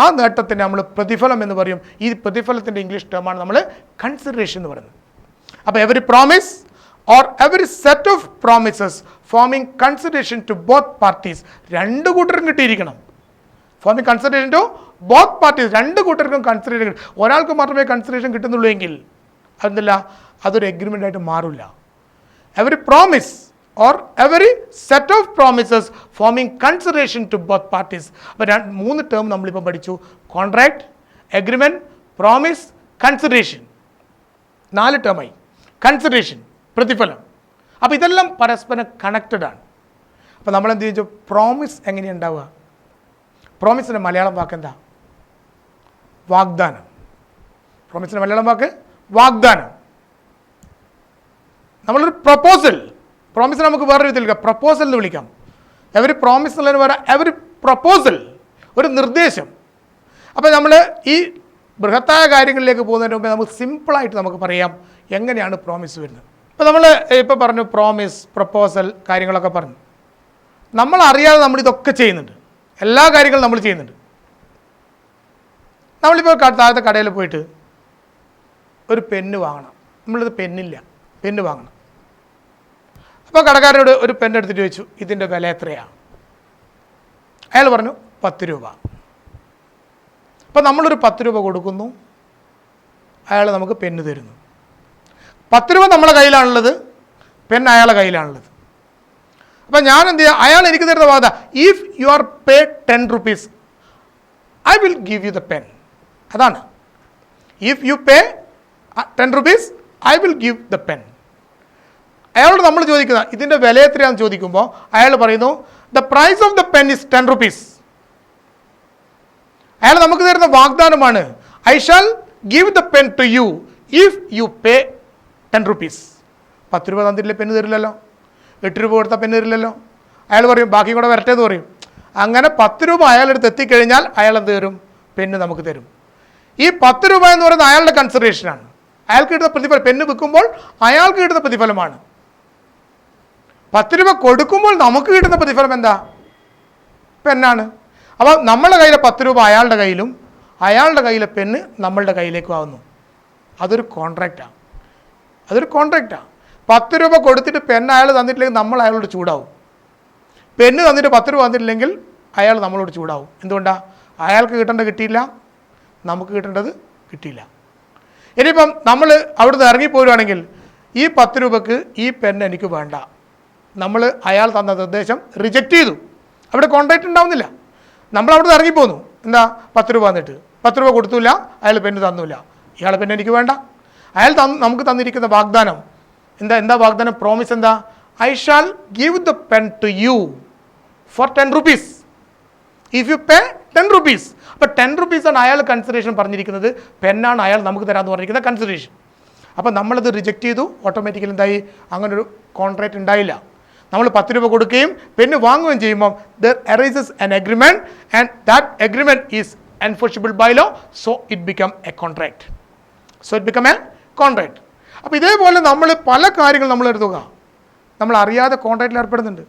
ആ നേട്ടത്തിന് നമ്മൾ പ്രതിഫലം എന്ന് പറയും. ഈ പ്രതിഫലത്തിൻ്റെ ഇംഗ്ലീഷ് ടേമാണ് നമ്മൾ കൺസിഡറേഷൻ എന്ന് പറയുന്നത്. അപ്പോൾ every promise or every set of promises forming consideration to both parties. 2 കൂട്ടർക്കും കിട്ടിയിരിക്കണം. Forming consideration to both parties, 2 കൂട്ടർക്കും കൺസിഡറേഷൻ കിട്ടും. ഒരാൾക്ക് മാത്രമേ കൺസിഡറേഷൻ കിട്ടുന്നുള്ളൂ എങ്കിൽ അതെന്തല്ല, അതൊരു എഗ്രിമെൻ്റ് ആയിട്ട് മാറില്ല. Every promise or every set of promises forming consideration to both parties. അപ്പോൾ 3 ടേം നമ്മളിപ്പോൾ പഠിച്ചു. Contract, agreement, promise, consideration. 4 ടേമായി. കൺസിഡറേഷൻ, പ്രതിഫലം. അപ്പോൾ ഇതെല്ലാം പരസ്പരം കണക്റ്റഡ് ആണ്. അപ്പോൾ നമ്മൾ എന്ത് ചോദിച്ചു? പ്രോമിസ് എങ്ങനെയാണ് ഉണ്ടാവുക? പ്രോമിസിൻ്റെ മലയാളം വാക്ക് എന്താ? വാഗ്ദാനം. പ്രോമിസിൻ്റെ മലയാളം വാക്ക് വാഗ്ദാനം. നമ്മളൊരു പ്രപ്പോസൽ, പ്രോമിസിന് നമുക്ക് വേറെ രീതിയിൽ പ്രപ്പോസൽ എന്ന് വിളിക്കാം. എവരി പ്രോമിസ് എന്നുള്ളതിന് വേറെ എവരി പ്രപ്പോസൽ, ഒരു നിർദ്ദേശം. അപ്പോൾ നമ്മൾ ഈ ബൃഹത്തായ കാര്യങ്ങളിലേക്ക് പോകുന്നതിന് മുമ്പേ നമുക്ക് സിമ്പിളായിട്ട് നമുക്ക് പറയാം എങ്ങനെയാണ് പ്രോമിസ് വരുന്നത്. ഇപ്പോൾ നമ്മൾ ഇപ്പോൾ പറഞ്ഞു പ്രോമിസ്, പ്രപ്പോസൽ കാര്യങ്ങളൊക്കെ പറഞ്ഞു. നമ്മളറിയാതെ നമ്മളിതൊക്കെ ചെയ്യുന്നുണ്ട്. എല്ലാ കാര്യങ്ങളും നമ്മൾ ചെയ്യുന്നുണ്ട്. നമ്മളിപ്പോൾ താഴത്തെ കടയിൽ പോയിട്ട് ഒരു പെന്ന് വാങ്ങണം. നമ്മളിത് പെന്നില്ല, പെന്ന് വാങ്ങണം. അപ്പോൾ കടക്കാരനോട് ഒരു പെൻ എടുത്തിട്ട് ചോദിച്ചു, ഇതിൻ്റെ വില എത്രയാണ്? അയാൾ പറഞ്ഞു 10 രൂപ. അപ്പോൾ നമ്മളൊരു 10 രൂപ കൊടുക്കുന്നു, അയാൾ നമുക്ക് പെന്ന് തരുന്നു. 10 രൂപ നമ്മുടെ കയ്യിലാണുള്ളത്, പെൻ അയാളുടെ കയ്യിലാണുള്ളത്. അപ്പം ഞാൻ എന്ത് ചെയ്യുക, അയാൾ എനിക്ക് തരുന്ന വാദ, if you are pay 10 rupees I will give you the pen. അതാണ്, if you pay 10 rupees I will give the pen. അയാളോട് നമ്മൾ ചോദിക്കുന്ന ഇതിൻ്റെ വില എത്രയാണെന്ന് ചോദിക്കുമ്പോൾ അയാൾ പറയുന്നു the price of the pen is 10 rupees. അയാൾ നമുക്ക് തരുന്ന വാഗ്ദാനമാണ്, I shall give the pen to you if you pay 10 rupees. 10 രൂപ തന്നിട്ടില്ല പെന്ന് തരില്ലല്ലോ, 8 രൂപ കൊടുത്താൽ പെന്ന് തരില്ലല്ലോ. അയാൾ പറയും ബാക്കി കൂടെ വരട്ടെ എന്ന് പറയും. അങ്ങനെ 10 രൂപ അയാളെടുത്ത് എത്തിക്കഴിഞ്ഞാൽ അയാൾ എന്ത് തരും, പെന്ന് നമുക്ക് തരും. ഈ 10 രൂപ എന്ന് പറയുന്നത് അയാളുടെ കൺസിഡറേഷനാണ്. അയാൾക്ക് കിട്ടുന്ന പ്രതിഫലം, പെന്ന് വിൽക്കുമ്പോൾ അയാൾക്ക് കിട്ടുന്ന പ്രതിഫലമാണ്. 10 രൂപ കൊടുക്കുമ്പോൾ നമുക്ക് കിട്ടുന്ന പ്രതിഫലം എന്താ, പെന്നാണ്. അപ്പോൾ നമ്മുടെ കയ്യിലെ 10 രൂപ അയാളുടെ കയ്യിലും അയാളുടെ കയ്യിലെ പെന്ന് നമ്മളുടെ കയ്യിലേക്കും ആവുന്നു. അതൊരു കോൺട്രാക്റ്റാണ്, അതൊരു കോൺട്രാക്റ്റാണ്. 10 രൂപ കൊടുത്തിട്ട് പെന്ന് അയാൾ തന്നിട്ടില്ലെങ്കിൽ നമ്മൾ അയാളോട് ചൂടാവും. പെന്ന് തന്നിട്ട് 10 രൂപ തന്നിട്ടില്ലെങ്കിൽ അയാൾ നമ്മളോട് ചൂടാവും. എന്തുകൊണ്ടാണ്? അയാൾക്ക് കിട്ടേണ്ടത് കിട്ടിയില്ല, നമുക്ക് കിട്ടേണ്ടത് കിട്ടിയില്ല. ഇനിയിപ്പം നമ്മൾ അവിടുന്ന് ഇറങ്ങിപ്പോരുവാണെങ്കിൽ ഈ 10 രൂപക്ക് ഈ പെന്ന് എനിക്ക് വേണ്ട, നമ്മൾ അയാൾ തന്ന നിർദ്ദേശം റിജക്റ്റ് ചെയ്തു, അവിടെ കോൺട്രാക്റ്റ് ഉണ്ടാവുന്നില്ല. നമ്മൾ അവിടുന്ന് ഇറങ്ങിപ്പോന്നു. എന്താ, 10 രൂപ തന്നിട്ട് 10 രൂപ കൊടുത്തില്ല, അയാൾ പെന്ന് തന്നില്ല, ഇയാളെ പെന്ന് എനിക്ക് വേണ്ട. അയാൾ നമുക്ക് തന്നിരിക്കുന്ന വാഗ്ദാനം എന്താ വാഗ്ദാനം, പ്രോമിസ് എന്താ, I shall give the pen to you for 10 rupees if you pay 10 rupees. അപ്പോൾ 10 rupees ആണ് അയാൾ കൺസിഡറേഷൻ പറഞ്ഞിരിക്കുന്നത്, പെന്നാണ് അയാൾ നമുക്ക് തരാമെന്ന് പറഞ്ഞിരിക്കുന്ന കൺസിഡറേഷൻ. അപ്പോൾ നമ്മളത് റിജക്റ്റ് ചെയ്തു, ഓട്ടോമാറ്റിക്കലി എന്തായി, അങ്ങനൊരു കോൺട്രാക്റ്റ് ഉണ്ടായില്ല. നമ്മൾ 10 രൂപ കൊടുക്കുകയും പെന്ന് വാങ്ങുകയും ചെയ്യുമ്പോൾ there arises an agreement and that agreement is enforceable by law, so it become a contract. അപ്പോൾ ഇതേപോലെ നമ്മൾ പല കാര്യങ്ങൾ നമ്മൾ എടുത്തുക, നമ്മൾ അറിയാതെ കോൺട്രാക്റ്റിൽ ഏർപ്പെടുന്നുണ്ട്.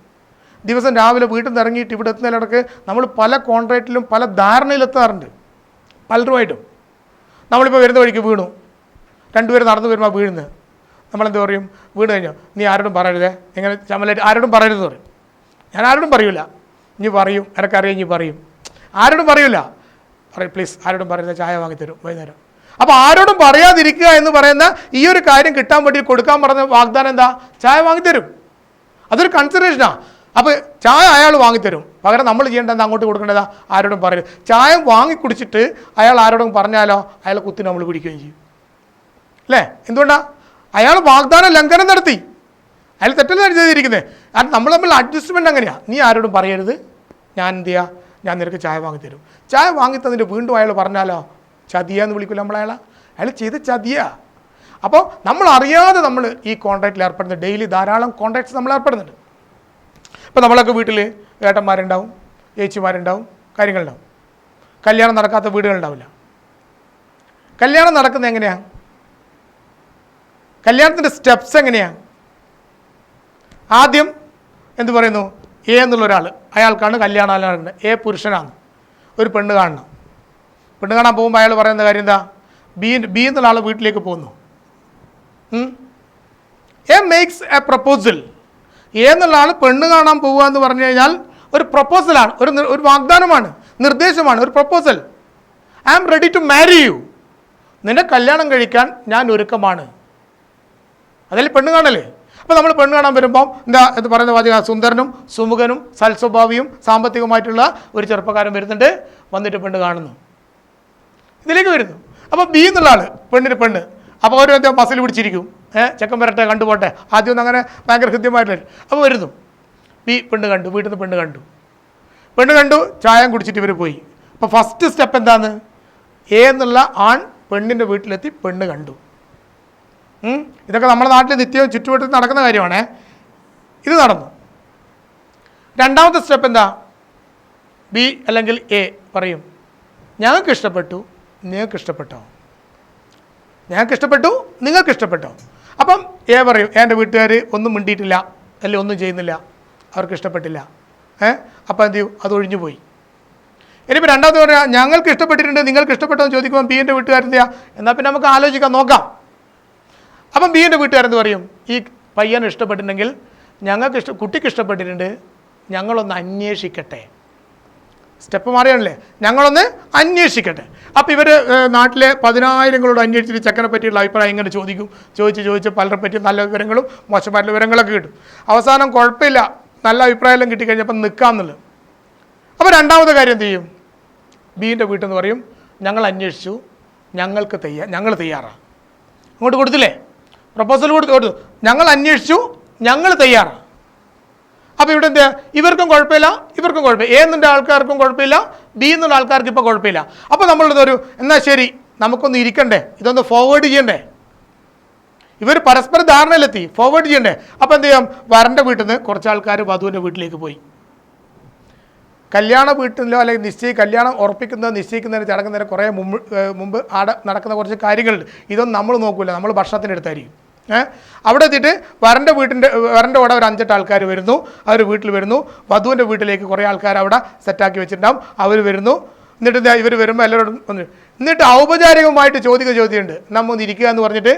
ദിവസം രാവിലെ വീട്ടിൽ നിന്ന് ഇറങ്ങിയിട്ട് ഇവിടെ എത്തുന്നതിലിടക്ക് നമ്മൾ പല കോൺട്രാക്റ്റിലും പല ധാരണയിലെത്താറുണ്ട് പലരുമായിട്ടും. നമ്മളിപ്പോൾ വരുന്ന വഴിക്ക് വീണു, 2 പേര് നടന്നു വരുമ്പോൾ വീഴുന്നത്, നമ്മളെന്ത് പറയും, വീണ് കഴിഞ്ഞോ നീ ആരോടും പറയരുതേ, എങ്ങനെ ചമ്മലായിട്ട് ആരോടും പറയരുതെന്ന് പറയും. ഞാൻ ആരോടും പറയൂല, ഇനി പറയും, എനക്കറിയാം ഇനി പറയും, ആരോടും പറയൂല, പറയും പ്ലീസ് ആരോടും പറയരുത്, ചായ വാങ്ങിത്തരും വൈകുന്നേരം. അപ്പോൾ ആരോടും പറയാതിരിക്കുക എന്ന് പറയുന്ന ഈ ഒരു കാര്യം കിട്ടാൻ വേണ്ടി കൊടുക്കാൻ പറഞ്ഞ വാഗ്ദാനം എന്താ, ചായ വാങ്ങിത്തരും. അതൊരു കൺസിഡറേഷനാണ്. അപ്പോൾ ചായ അയാൾ വാങ്ങിത്തരും, പകരം നമ്മൾ ചെയ്യേണ്ടത് എന്താ, അങ്ങോട്ട് കൊടുക്കേണ്ടതാ, ആരോടും പറയരുത്. ചായ വാങ്ങി കുടിച്ചിട്ട് അയാൾ ആരോടും പറഞ്ഞാലോ അയാളെ കുത്തി നമ്മൾ പിടിക്കുകയും ചെയ്യും, അല്ലേ? എന്തുകൊണ്ടാണ്? അയാൾ വാഗ്ദാന ലംഘനം നടത്തി, അയാൾ തെറ്റല്ല ചെയ്തിരിക്കുന്നത്. കാരണം നമ്മൾ തമ്മിൽ അഡ്ജസ്റ്റ്മെൻറ്റ് അങ്ങനെയാണ്, നീ ആരോടും പറയരുത്, ഞാൻ എന്ത് ചെയ്യുക, ഞാൻ നിനക്ക് ചായ വാങ്ങിത്തരും. ചായ വാങ്ങിത്തന്നിട്ട് വീണ്ടും അയാൾ പറഞ്ഞാലോ ചതിയാന്ന് വിളിക്കില്ല നമ്മൾ അയാൾ ചെയ്ത് ചതിയാ. അപ്പോൾ നമ്മൾ അറിയാതെ നമ്മൾ ഈ കോൺട്രാക്റ്റിൽ ഏർപ്പെടുന്നുണ്ട്. ഡെയിലി ധാരാളം കോൺട്രാക്ട്സ് നമ്മൾ ഏർപ്പെടുന്നുണ്ട്. ഇപ്പോൾ നമ്മളൊക്കെ വീട്ടിൽ ഏട്ടന്മാരുണ്ടാവും, ചേച്ചിമാരുണ്ടാവും, കാര്യങ്ങളുണ്ടാവും. കല്യാണം നടക്കാത്ത വീടുകളുണ്ടാവില്ല. കല്യാണം നടക്കുന്നത് എങ്ങനെയാണ്, കല്യാണത്തിൻ്റെ സ്റ്റെപ്സ് എങ്ങനെയാണ്? ആദ്യം എന്ത് പറയുന്നു, എ എന്നുള്ള ഒരാൾ, അയാൾക്കാണ് കല്യാണം ആലോചന, എ പുരുഷനാണ്, ഒരു പെണ്ണ് കാണണം. പെണ്ണ് കാണാൻ പോകുമ്പോൾ അയാൾ പറയുന്ന കാര്യം എന്താ, ബി എന്നുള്ള ആൾ വീട്ടിലേക്ക് പോകുന്നു. A makes A proposal. A എന്നുള്ള ആൾ പെണ്ണ് കാണാൻ പോവുക എന്ന് പറഞ്ഞു കഴിഞ്ഞാൽ ഒരു പ്രപ്പോസലാണ്, ഒരു വാഗ്ദാനമാണ്, നിർദ്ദേശമാണ്, ഒരു proposal. I am ready to marry you, നിന്നെ കല്യാണം കഴിക്കാൻ ഞാൻ ഒരുക്കമാണ്. അതിൽ പെണ്ണ് കാണല്ലേ. അപ്പോൾ നമ്മൾ പെണ്ണ് കാണാൻ വരുമ്പം എന്താ എന്ന് പറയുന്ന വാചക, സുന്ദരനും സുമുഖനും സൽസ്വഭാവിയും സാമ്പത്തികമായിട്ടുള്ള ഒരു ചെറുപ്പക്കാരൻ വരുന്നുണ്ട്, വന്നിട്ട് പെണ്ണ് കാണുന്നു, ഇതിലേക്ക് വരുന്നു. അപ്പോൾ ബി എന്നുള്ള ആൾ, പെണ്ണ്, അപ്പോൾ ഓരോ എന്താ മസിൽ പിടിച്ചിരിക്കും, ചെക്കൻ വരട്ടെ കണ്ടുപോട്ടെ, ആദ്യമൊന്നും അങ്ങനെ ഭയങ്കര ഹൃദ്യമായിട്ടില്ല. അപ്പോൾ വരുന്നു, ബി പെണ്ണ് കണ്ടു, വീട്ടിൽ നിന്ന് പെണ്ണ് കണ്ടു, ചായം കുടിച്ചിട്ട് ഇവർ പോയി. അപ്പോൾ ഫസ്റ്റ് സ്റ്റെപ്പ് എന്താണ്, എ എന്നുള്ള ആൺ പെണ്ണിൻ്റെ വീട്ടിലെത്തി പെണ്ണ് കണ്ടു. ഇതൊക്കെ നമ്മുടെ നാട്ടിൽ നിത്യവും ചുറ്റുവട്ടത്തിൽ നടക്കുന്ന കാര്യമാണേ. ഇത് നടന്നു. രണ്ടാമത്തെ സ്റ്റെപ്പ് എന്താ, ബി അല്ലെങ്കിൽ എ പറയും, ഞങ്ങൾക്ക് ഇഷ്ടപ്പെട്ടു, നിങ്ങൾക്ക് ഇഷ്ടപ്പെട്ടോ, ഞങ്ങൾക്ക് ഇഷ്ടപ്പെട്ടു, നിങ്ങൾക്ക് ഇഷ്ടപ്പെട്ടോ. അപ്പം എ പറയും, എൻ്റെ വീട്ടുകാർ ഒന്നും മിണ്ടിയിട്ടില്ല, അല്ലെങ്കിൽ ഒന്നും ചെയ്യുന്നില്ല, അവർക്ക് ഇഷ്ടപ്പെട്ടില്ല. അപ്പോൾ എന്ത് ചെയ്യും, അത് ഒഴിഞ്ഞു പോയി. ഇനിയിപ്പോൾ രണ്ടാമത് പറയാം, ഞങ്ങൾക്ക് ഇഷ്ടപ്പെട്ടിട്ടുണ്ട്, നിങ്ങൾക്ക് ഇഷ്ടപ്പെട്ടെന്ന് ചോദിക്കുമ്പോൾ ബിൻ്റെ വീട്ടുകാരെന്തെയാ, എന്നാൽ പിന്നെ നമുക്ക് ആലോചിക്കാം, നോക്കാം. അപ്പം ബിൻ്റെ വീട്ടുകാരെന്ത് പറയും, ഈ പയ്യന് ഇഷ്ടപ്പെട്ടിട്ടുണ്ടെങ്കിൽ കുട്ടിക്ക് ഇഷ്ടപ്പെട്ടിട്ടുണ്ട്, ഞങ്ങളൊന്ന് അന്വേഷിക്കട്ടെ. സ്റ്റെപ്പ് മാറിയാണല്ലേ, ഞങ്ങളൊന്ന് അന്വേഷിക്കട്ടെ. അപ്പോൾ ഇവർ നാട്ടിലെ 10,000 അന്വേഷിച്ചിട്ട് ചെക്കനെ പറ്റിയുള്ള അഭിപ്രായം ഇങ്ങനെ ചോദിച്ച് പലരെ പറ്റി നല്ല വിവരങ്ങളും മോശമായിട്ടുള്ള വിവരങ്ങളൊക്കെ കിട്ടും. അവസാനം കുഴപ്പമില്ല, നല്ല അഭിപ്രായമെല്ലാം കിട്ടിക്കഴിഞ്ഞപ്പോൾ നിൽക്കാമെന്നുള്ളത്. അപ്പോൾ രണ്ടാമത്തെ കാര്യം എന്ത് ചെയ്യും, ബീൻ്റെ വീട്ടിൽ നിന്ന് പറയും, ഞങ്ങൾ അന്വേഷിച്ചു, ഞങ്ങൾ തയ്യാറാണ്. അങ്ങോട്ട് കൊടുത്തില്ലേ, പ്രപ്പോസൽ കൊടുത്തു, ഞങ്ങൾ അന്വേഷിച്ചു, ഞങ്ങൾ തയ്യാറാണ്. അപ്പോൾ ഇവിടെ എന്താ, ഇവർക്കും കുഴപ്പമില്ല, ഇവർക്കും കുഴപ്പമില്ല, എ എന്നുള്ള ആൾക്കാർക്കും കുഴപ്പമില്ല, ബി എന്നുള്ള ആൾക്കാർക്ക് ഇപ്പോൾ കുഴപ്പമില്ല. അപ്പോൾ നമ്മളിതൊരു എന്നാൽ ശരി നമുക്കൊന്ന് ഇരിക്കണ്ടേ, ഇതൊന്ന് ഫോർവേഡ് ചെയ്യണ്ടേ, ഇവർ പരസ്പര ധാരണയിലെത്തി, ഫോർവേഡ് ചെയ്യണ്ടേ. അപ്പോൾ എന്ത് ചെയ്യാം, വരൻ്റെ വീട്ടിൽ നിന്ന് കുറച്ച് ആൾക്കാർ വധുവിൻ്റെ വീട്ടിലേക്ക് പോയി. കല്യാണ വീട്ടിലോ അല്ലെങ്കിൽ കല്യാണം നിശ്ചയിക്കുന്നതിന് ചടങ്ങുന്നതിന് കുറേ മുമ്പ് ആടെ നടക്കുന്ന കുറച്ച് കാര്യങ്ങളുണ്ട്. ഇതൊന്നും നമ്മൾ നോക്കില്ല, നമ്മൾ ഭക്ഷണത്തിനെടുത്തായിരിക്കും. അവിടെ എത്തിയിട്ട് വരൻ്റെ കൂടെ ഒരു 5-8 ആൾക്കാർ വരുന്നു, അവർ വീട്ടിൽ വരുന്നു. വധുവിൻ്റെ വീട്ടിലേക്ക് കുറേ ആൾക്കാർ അവിടെ സെറ്റാക്കി വെച്ചിട്ടുണ്ടാവും, അവർ വരുന്നു. എന്നിട്ട് ഇവർ വരുമ്പോൾ എല്ലാവരോടും എന്നിട്ട് ഔപചാരികമായിട്ട് ചോദ്യമുണ്ട്, നമ്മ ഒന്ന് ഇരിക്കുക എന്ന് പറഞ്ഞിട്ട്,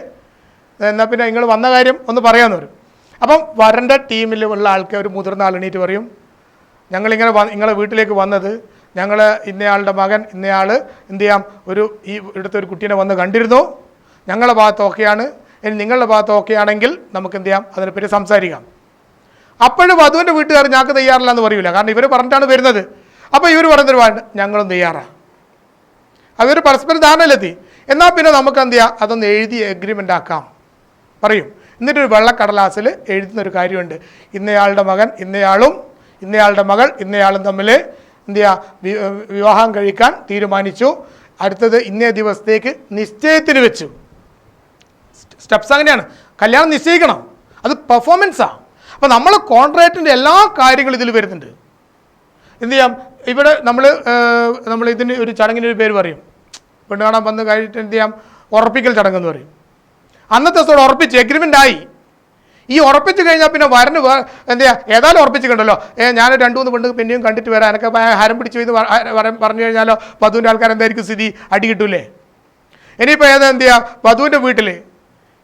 എന്നാൽ പിന്നെ നിങ്ങൾ വന്ന കാര്യം ഒന്ന് പറയാമെന്ന് പറയും. അപ്പം വരൻ്റെ ടീമിലുള്ള ആൾക്കാർ ഒരു മുതിർന്ന ആൾ എണീറ്റ് പറയും, ഞങ്ങളിങ്ങനെ നിങ്ങളെ വീട്ടിലേക്ക് വന്നത്, ഞങ്ങൾ ഇന്നയാളുടെ മകൻ ഇന്നയാൾ എന്ത് ചെയ്യാം ഇവിടുത്തെ ഒരു കുട്ടീനെ വന്ന് കണ്ടിരുന്നു, ഞങ്ങളുടെ ഭാഗത്ത് ഓക്കെയാണ്, ഇനി നിങ്ങളുടെ ഭാഗത്ത് ഓക്കെ ആണെങ്കിൽ നമുക്ക് എന്ത് ചെയ്യാം, അതിനെപ്പറ്റി സംസാരിക്കാം. അപ്പോഴും വധുവിൻ്റെ വീട്ടുകാർ ഞങ്ങൾക്ക് തയ്യാറില്ല എന്ന് പറയൂല, കാരണം ഇവർ പറഞ്ഞിട്ടാണ് വരുന്നത്. അപ്പോൾ ഇവർ പറയുന്നൊരു വേണ്ട, ഞങ്ങളും തയ്യാറാണ്. അവർ പരസ്പരം ധാരണയിലെത്തി. എന്നാൽ പിന്നെ നമുക്ക് എന്ത് ചെയ്യാം, അതൊന്ന് എഴുതി എഗ്രിമെൻ്റ് ആക്കാം പറയും. എന്നിട്ടൊരു വെള്ളക്കടലാസിൽ എഴുതുന്നൊരു കാര്യമുണ്ട്, ഇന്നയാളുടെ മകൻ ഇന്നയാളുടെ മകൾ ഇന്നയാളും തമ്മിൽ എന്ത് ചെയ്യുക, വിവാഹം കഴിക്കാൻ തീരുമാനിച്ചു, അടുത്തത് ഇന്നേ ദിവസത്തേക്ക് നിശ്ചയത്തിന് വെച്ചു. സ്റ്റെപ്സ് അങ്ങനെയാണ്, കല്യാണം നിശ്ചയിക്കണം, അത് പെർഫോമൻസാണ്. അപ്പോൾ നമ്മൾ കോൺട്രാക്റ്റിൻ്റെ എല്ലാ കാര്യങ്ങളും ഇതിൽ വരുന്നുണ്ട്. എന്ത് ചെയ്യാം, ഇവിടെ നമ്മൾ ഇതിന് ഒരു ചടങ്ങിനൊരു പേര് പറയും, പെണ്ണ് കാണാൻ വന്ന് കഴിഞ്ഞിട്ട് എന്ത് ചെയ്യാം, ഉറപ്പിക്കൽ ചടങ്ങെന്ന് പറയും. അന്നത്തെ ദിവസം ഉറപ്പിച്ച് എഗ്രിമെൻ്റ് ആയി. ഈ ഉറപ്പിച്ച് കഴിഞ്ഞാൽ പിന്നെ വരന് എന്ത് ചെയ്യുക, ഏതായാലും ഉറപ്പിച്ചിട്ടുണ്ടല്ലോ, ഞാൻ 2-3 പെണ്ണ് പിന്നെയും കണ്ടിട്ട് വരാം, എനിക്ക് ഹരം പിടിച്ചു ഇത് പറഞ്ഞു കഴിഞ്ഞാലോ വധുവിൻ്റെ ആൾക്കാർ എന്തായിരിക്കും സ്ഥിതി, അടി കിട്ടൂലേ. ഇനിയിപ്പോൾ എന്ത് ചെയ്യുക, വധുവിൻ്റെ വീട്ടിൽ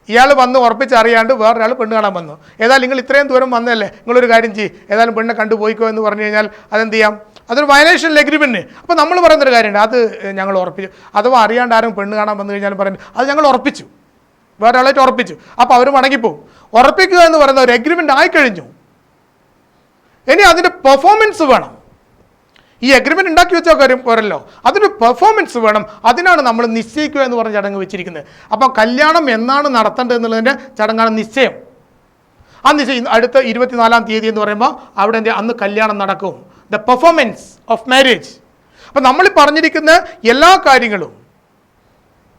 ഇയാൾ വന്ന് ഉറപ്പിച്ചറിയാണ്ട് വേറൊരാൾ പെണ്ണ് കാണാൻ വന്നു. ഏതായാലും നിങ്ങൾ ഇത്രയും ദൂരം വന്നതല്ലേ, നിങ്ങളൊരു കാര്യം ചെയ്യും, ഏതായാലും പെണ്ണെ കണ്ടുപോയിക്കോ എന്ന് പറഞ്ഞു കഴിഞ്ഞാൽ അതെന്ത് ചെയ്യാം, അതൊരു വയലേഷൻ എഗ്രിമെൻറ്റ്. അപ്പോൾ നമ്മൾ പറയുന്നൊരു കാര്യമുണ്ട്, അത് ഞങ്ങൾ ഉറപ്പിച്ചു. അഥവാ അറിയാണ്ട് ആരും പെണ്ണ് കാണാൻ വന്നു കഴിഞ്ഞാൽ പറയുന്നത് അത് ഞങ്ങൾ ഉറപ്പിച്ചു, വേറൊരാളായിട്ട് ഉറപ്പിച്ചു. അപ്പോൾ അവർ മടങ്ങിപ്പോവും. ഉറപ്പിക്കുക എന്ന് പറയുന്ന ഒരു എഗ്രിമെൻ്റ് ആയിക്കഴിഞ്ഞു. ഇനി അതിൻ്റെ പെർഫോമൻസ് വേണം. ഈ എഗ്രിമെൻ്റ് ഉണ്ടാക്കി വെച്ച കാര്യം പോരല്ലോ, അതിന് പെർഫോമൻസ് വേണം. അതിനാണ് നമ്മൾ നിശ്ചയിക്കുക എന്ന് പറഞ്ഞ ചടങ്ങ് വെച്ചിരിക്കുന്നത്. അപ്പോൾ കല്യാണം എന്നാണ് നടത്തേണ്ടത് എന്നുള്ളതിൻ്റെ ചടങ്ങാണ് നിശ്ചയം. ആ നിശ്ചയം അടുത്ത 24-ാം തീയതി എന്ന് പറയുമ്പോൾ അവിടെ അന്ന് കല്യാണം നടക്കും, ദ പെർഫോമൻസ് ഓഫ് മാരേജ്. അപ്പം നമ്മൾ പറഞ്ഞിരിക്കുന്ന എല്ലാ കാര്യങ്ങളും,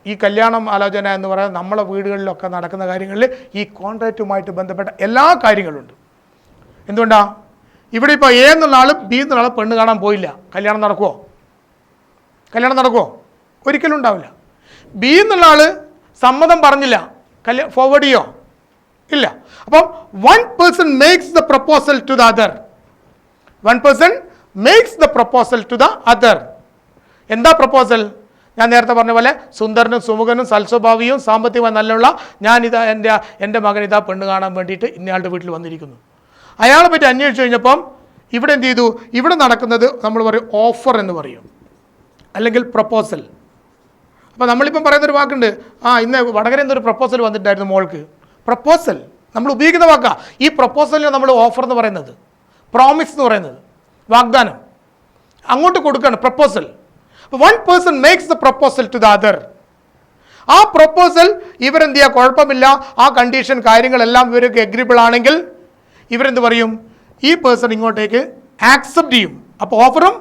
ഈ കല്യാണം ആലോചന എന്ന് പറയുന്നത് നമ്മളെ വീടുകളിലൊക്കെ നടക്കുന്ന കാര്യങ്ങളിൽ ഈ കോൺട്രാക്റ്റുമായിട്ട് ബന്ധപ്പെട്ട എല്ലാ കാര്യങ്ങളുണ്ട്. എന്തുകൊണ്ടാണ്, ഇവിടെ ഇപ്പോൾ എ എന്നുള്ള ആൾ ബി എന്നുള്ള ആൾ പെണ്ണ് കാണാൻ പോയില്ല, കല്യാണം നടക്കുമോ? ഒരിക്കലും ഉണ്ടാവില്ല. ബി എന്നുള്ള ആൾ സമ്മതം പറഞ്ഞില്ല, ഫോർവേഡ് ചെയ്യോ? ഇല്ല. അപ്പം one person makes the proposal to the other. എന്താ പ്രപ്പോസൽ? ഞാൻ നേരത്തെ പറഞ്ഞ പോലെ സുന്ദരനും സുമുഖനും സൽസ്വഭാവിയും സാമ്പത്തികമായി നല്ലുള്ള എൻ്റെ മകൻ പെണ്ണ് കാണാൻ വേണ്ടിയിട്ട് ഇന്നയാളുടെ വീട്ടിൽ വന്നിരിക്കുന്നു. അയാളെ പറ്റി അന്വേഷിച്ച് കഴിഞ്ഞപ്പം ഇവിടെ എന്ത് ചെയ്തു, ഇവിടെ നടക്കുന്നത് നമ്മൾ പറയും ഓഫർ എന്ന് പറയും, അല്ലെങ്കിൽ പ്രപ്പോസൽ. അപ്പോൾ നമ്മളിപ്പം പറയുന്നൊരു വാക്കുണ്ട്, ഇന്ന് വടകരയിൽ നിന്നൊരു പ്രപ്പോസൽ വന്നിട്ടുണ്ടായിരുന്നു മോൾക്ക്. പ്രപ്പോസൽ നമ്മൾ ഉപയോഗിക്കുന്ന വാക്കാണ്. ഈ പ്രപ്പോസലിന് നമ്മൾ ഓഫർ എന്ന് പറയുന്നത്, പ്രോമിസ് എന്ന് പറയുന്നത്, വാഗ്ദാനം. അങ്ങോട്ട് കൊടുക്കുകയാണ് proposal. One person makes the proposal to the other. ആ പ്രപ്പോസൽ ഇവരെന്ത് ചെയ്യുക, കുഴപ്പമില്ല, ആ കണ്ടീഷൻ കാര്യങ്ങളെല്ലാം ഇവർക്ക് എഗ്രിബിൾ ആണെങ്കിൽ ഇവരെന്ത് പറയും, ഈ പേഴ്സൺ ഇങ്ങോട്ടേക്ക് ആക്സെപ്റ്റ് ചെയ്യും. അപ്പോൾ ഓഫറും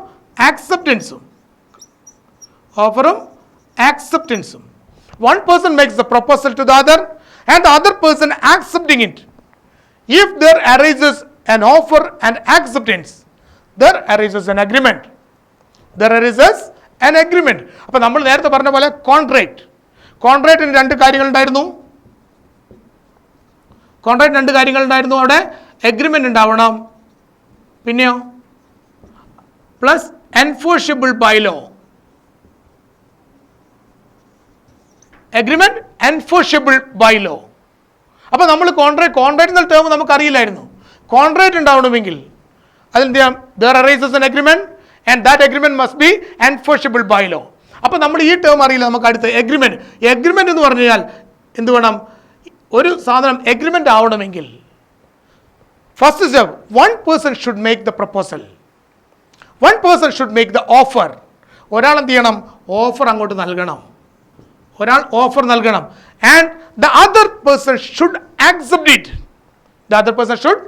ആക്സെപ്റ്റൻസും. One person makes the proposal to the other and the other person accepting it. If there arises an offer and acceptance, there arises an agreement. അപ്പോൾ നമ്മൾ നേരത്തെ പറഞ്ഞ പോലെ കോൺട്രാക്റ്റിന് രണ്ട് കാര്യങ്ങളുണ്ടായിരുന്നു. അവിടെ എഗ്രിമെൻ്റ് ഉണ്ടാവണം, പിന്നെയോ plus enforceable by law. Agreement enforceable by law. അപ്പോൾ നമ്മൾ കോൺട്രാക്ട് എന്ന ടേം നമുക്ക് അറിയില്ലായിരുന്നു. കോൺട്രാക്ട് ഉണ്ടാവണമെങ്കിൽ അതിലെന്ത് ചെയ്യാം? there arises an agreement and that agreement must be enforceable by law. അപ്പോൾ നമ്മൾ ഈ ടേം അറിയില്ല. നമുക്ക് അടുത്ത് എഗ്രിമെന്റ് എന്ന് പറഞ്ഞു കഴിഞ്ഞാൽ എന്ത് വേണം? ഒരു സാധനം എഗ്രിമെന്റ് ആവണമെങ്കിൽ first step, one person should make the proposal, one person should make the offer. ഒരാൾ എന്ത് ചെയ്യണം? ഓഫർ അങ്ങോട്ട് നൽകണം. ഒരാൾ ഓഫർ നൽകണം. And the other person should accept it. The other person should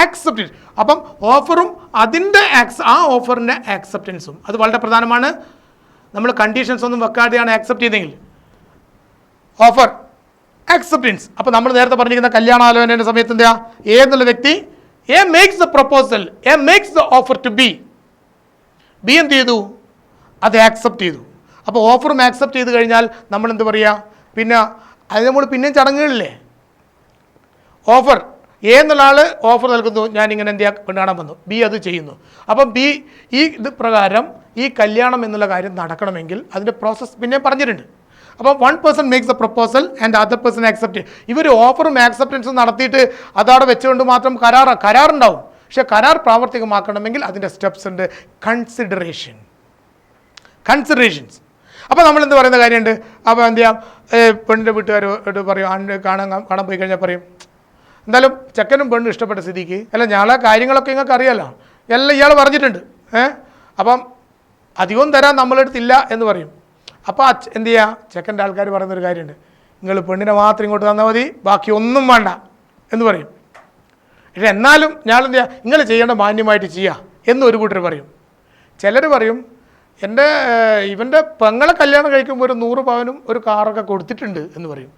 accept it. അപ്പം ഓഫറും അതിൻ്റെ ആ ഓഫറിൻ്റെ ആക്സെപ്റ്റൻസും അത് വളരെ പ്രധാനമാണ്. നമ്മൾ കണ്ടീഷൻസ് ഒന്നും വെക്കാതെയാണ് ആക്സെപ്റ്റ് ചെയ്തെങ്കിൽ ഓഫർ ആക്സെപ്റ്റൻസ്. അപ്പോൾ നമ്മൾ നേരത്തെ പറഞ്ഞിരിക്കുന്ന കല്യാണാലോചനയുടെ സമയത്ത് എന്താ? എ എന്നുള്ള വ്യക്തി A makes the proposal, A makes the offer to B. B എന്ത് ചെയ്തു? അത് ആക്സെപ്റ്റ് ചെയ്തു. അപ്പോൾ ഓഫറും ആക്സെപ്റ്റ് ചെയ്ത് കഴിഞ്ഞാൽ നമ്മൾ എന്ത് പറയുക? പിന്നെ അത് നമ്മൾ പിന്നെയും ചടങ്ങുകളില്ലേ? ഓഫർ എ എന്നുള്ള ആൾ ഓഫർ നൽകുന്നു, ഞാനിങ്ങനെ എന്ത് കാണാൻ വന്നു. ബി അത് ചെയ്യുന്നു. അപ്പം ബി ഈ ഇത് പ്രകാരം ഈ കല്യാണം എന്നുള്ള കാര്യം നടക്കണമെങ്കിൽ അതിൻ്റെ പ്രോസസ്സ് പിന്നെ പറഞ്ഞിട്ടുണ്ട്. അപ്പം one person makes the proposal and other person accept. ഇവർ ഓഫറും ആക്സെപ്റ്റൻസും നടത്തിയിട്ട് അതവിടെ വെച്ചുകൊണ്ട് മാത്രം കരാറുണ്ടാവും. പക്ഷേ കരാർ പ്രാവർത്തികമാക്കണമെങ്കിൽ അതിൻ്റെ സ്റ്റെപ്സ് ഉണ്ട്. കൺസിഡറേഷൻസ്. അപ്പോൾ നമ്മൾ എന്ത് പറയുന്ന കാര്യമുണ്ട്? അപ്പോൾ എന്ത് ചെയ്യാം? പെണ്ണിൻ്റെ വീട്ടുകാരോട് പറയും, കാണാൻ പോയി കഴിഞ്ഞാൽ പറയും, എന്തായാലും ചെക്കനും പെണ്ണും ഇഷ്ടപ്പെട്ട സ്ഥിതിക്ക് അല്ല ഞാളെ കാര്യങ്ങളൊക്കെ നിങ്ങൾക്ക് അറിയാമല്ലോ, എല്ലാം ഇയാൾ പറഞ്ഞിട്ടുണ്ട്. അപ്പം അധികവും തരാൻ നമ്മളെടുത്തില്ല എന്ന് പറയും. അപ്പോൾ എന്ത് ചെയ്യുക? ചെക്കൻ്റെ ആൾക്കാർ പറയുന്നൊരു കാര്യമുണ്ട്, നിങ്ങൾ പെണ്ണിനെ മാത്രം ഇങ്ങോട്ട് തന്നാൽ മതി, ബാക്കി ഒന്നും വേണ്ട എന്ന് പറയും. പക്ഷേ എന്നാലും ഞാൻ എന്ത് ചെയ്യുക? നിങ്ങൾ ചെയ്യേണ്ട മാന്യമായിട്ട് ചെയ്യുക എന്നൊരു കൂട്ടർ പറയും. ചിലർ പറയും, ഇവൻ്റെ പെങ്ങളെ കല്യാണം കഴിക്കുമ്പോൾ ഒരു 100 പവനും ഒരു കാറൊക്കെ കൊടുത്തിട്ടുണ്ട് എന്ന് പറയും.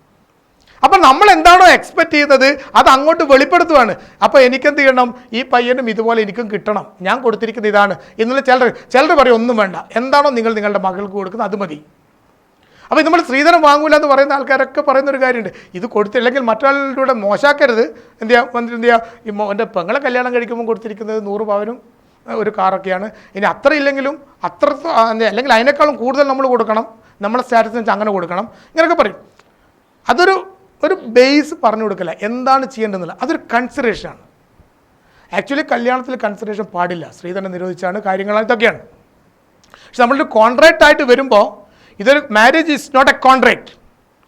അപ്പം നമ്മൾ എന്താണോ എക്സ്പെക്റ്റ് ചെയ്യുന്നത് അത് അങ്ങോട്ട് വെളിപ്പെടുത്തുവാണ്. അപ്പോൾ എനിക്കെന്ത് ചെയ്യണം? ഈ പയ്യനും ഇതുപോലെ എനിക്കും കിട്ടണം, ഞാൻ കൊടുത്തിരിക്കുന്നത് ഇതാണ് എന്നുള്ള ചിലർ പറയും ഒന്നും വേണ്ട, എന്താണോ നിങ്ങൾ നിങ്ങളുടെ മകൾക്ക് കൊടുക്കുന്നത് അത് മതി. അപ്പോൾ നമ്മൾ സ്ത്രീധനം വാങ്ങൂല എന്ന് പറയുന്ന ആൾക്കാരൊക്കെ പറയുന്നൊരു കാര്യമുണ്ട്, ഇത് കൊടുത്തില്ലെങ്കിൽ മറ്റൊരാളുടെ മോശമാക്കരുത്. എന്ത് ചെയ്യുക? എൻ്റെ പെങ്ങളെ കല്യാണം കഴിക്കുമ്പോൾ കൊടുത്തിരിക്കുന്നത് 100 പവനും ഒരു കാറൊക്കെയാണ്, ഇനി അത്ര ഇല്ലെങ്കിലും അല്ലെങ്കിൽ അതിനേക്കാളും കൂടുതൽ നമ്മൾ കൊടുക്കണം, നമ്മളെ സ്റ്റാറ്റസ് വെച്ച് അങ്ങനെ കൊടുക്കണം, ഇങ്ങനെയൊക്കെ പറയും. അതൊരു ബേസ് പറഞ്ഞു കൊടുക്കില്ല, എന്താണ് ചെയ്യേണ്ടതെന്നില്ല. അതൊരു കൺസിഡറേഷനാണ്. ആക്ച്വലി കല്യാണത്തിൽ കൺസിഡറേഷൻ പാടില്ല, സ്ത്രീധനം നിരോധിച്ചാണ് കാര്യങ്ങൾ ഇതൊക്കെയാണ്. പക്ഷെ നമ്മളൊരു കോൺട്രാക്റ്റ് ആയിട്ട് വരുമ്പോൾ ഇതൊരു marriage is not a contract.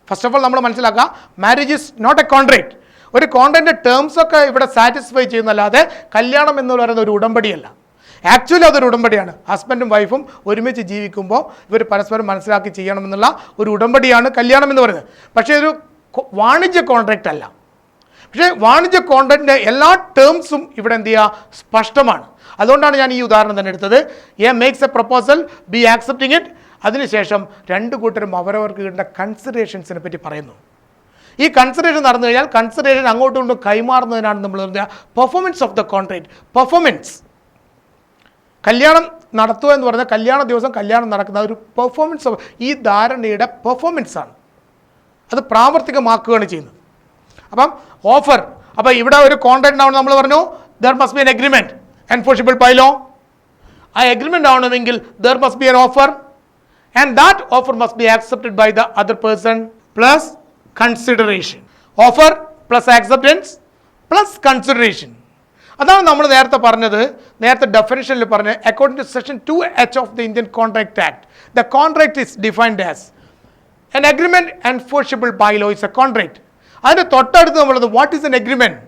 First of all നമ്മൾ മനസ്സിലാക്കുക, marriage is not a contract. ഒരു കോൺട്രാക്റ്റിൻ്റെ ടേംസ് ഒക്കെ ഇവിടെ സാറ്റിസ്ഫൈ ചെയ്യുന്നല്ലാതെ കല്യാണം എന്ന് പറയുന്ന ഒരു ഉടമ്പടിയല്ല. ആക്ച്വലി അതൊരു ഉടമ്പടിയാണ്. ഹസ്ബൻഡും വൈഫും ഒരുമിച്ച് ജീവിക്കുമ്പോൾ ഇവർ പരസ്പരം മനസ്സിലാക്കി ചെയ്യണമെന്നുള്ള ഒരു ഉടമ്പടിയാണ് കല്യാണം എന്ന് പറയുന്നത്. പക്ഷേ ഒരു വാണിജ്യ കോൺട്രാക്റ്റ് അല്ല. പക്ഷേ വാണിജ്യ കോൺട്രാക്റ്റിൻ്റെ എല്ലാ ടേംസും ഇവിടെ എന്ത് ചെയ്യുക? സ്പഷ്ടമാണ്. അതുകൊണ്ടാണ് ഞാൻ ഈ ഉദാഹരണം തന്നെ എടുത്തത്. A makes A proposal, B accepting it. അതിനുശേഷം രണ്ട് കൂട്ടരും അവരവർക്ക് കിട്ടുന്ന കൺസിഡറേഷൻസിനെ പറ്റി പറയുന്നു. ഈ കൺസിഡറേഷൻ നടന്നു കഴിഞ്ഞാൽ കൺസിഡറേഷൻ അങ്ങോട്ടും ഇങ്ങോട്ടും കൈമാറുന്നതിനാണ് നമ്മൾ പറയുക performance of the contract. Performance, കല്യാണം നടത്തുക എന്ന് പറഞ്ഞാൽ കല്യാണ ദിവസം കല്യാണം നടക്കുന്ന ഒരു പെർഫോമൻസ് ഓഫ് ഈ ധാരണയുടെ പെർഫോമൻസാണ്, അത് പ്രാവർത്തികമാക്കുകയാണ് ചെയ്യുന്നത്. അപ്പം ഓഫർ, അപ്പോൾ ഇവിടെ ഒരു കോൺട്രാക്റ്റ് ആവണം. നമ്മൾ പറഞ്ഞു there must be an agreement enforceable by law. ആ എഗ്രിമെൻ്റ് ആവണമെങ്കിൽ there must be an offer and that offer must be accepted by the other person plus consideration. Offer plus acceptance plus consideration. അതാണ് നമ്മൾ നേരത്തെ പറഞ്ഞത്, നേരത്തെ ഡെഫിനിഷനിൽ പറഞ്ഞ according to section 2H of the Indian contract act, the contract is defined as an agreement enforceable by law is a contract. അതിൻ്റെ തൊട്ടടുത്ത് നമ്മളത് what is an agreement?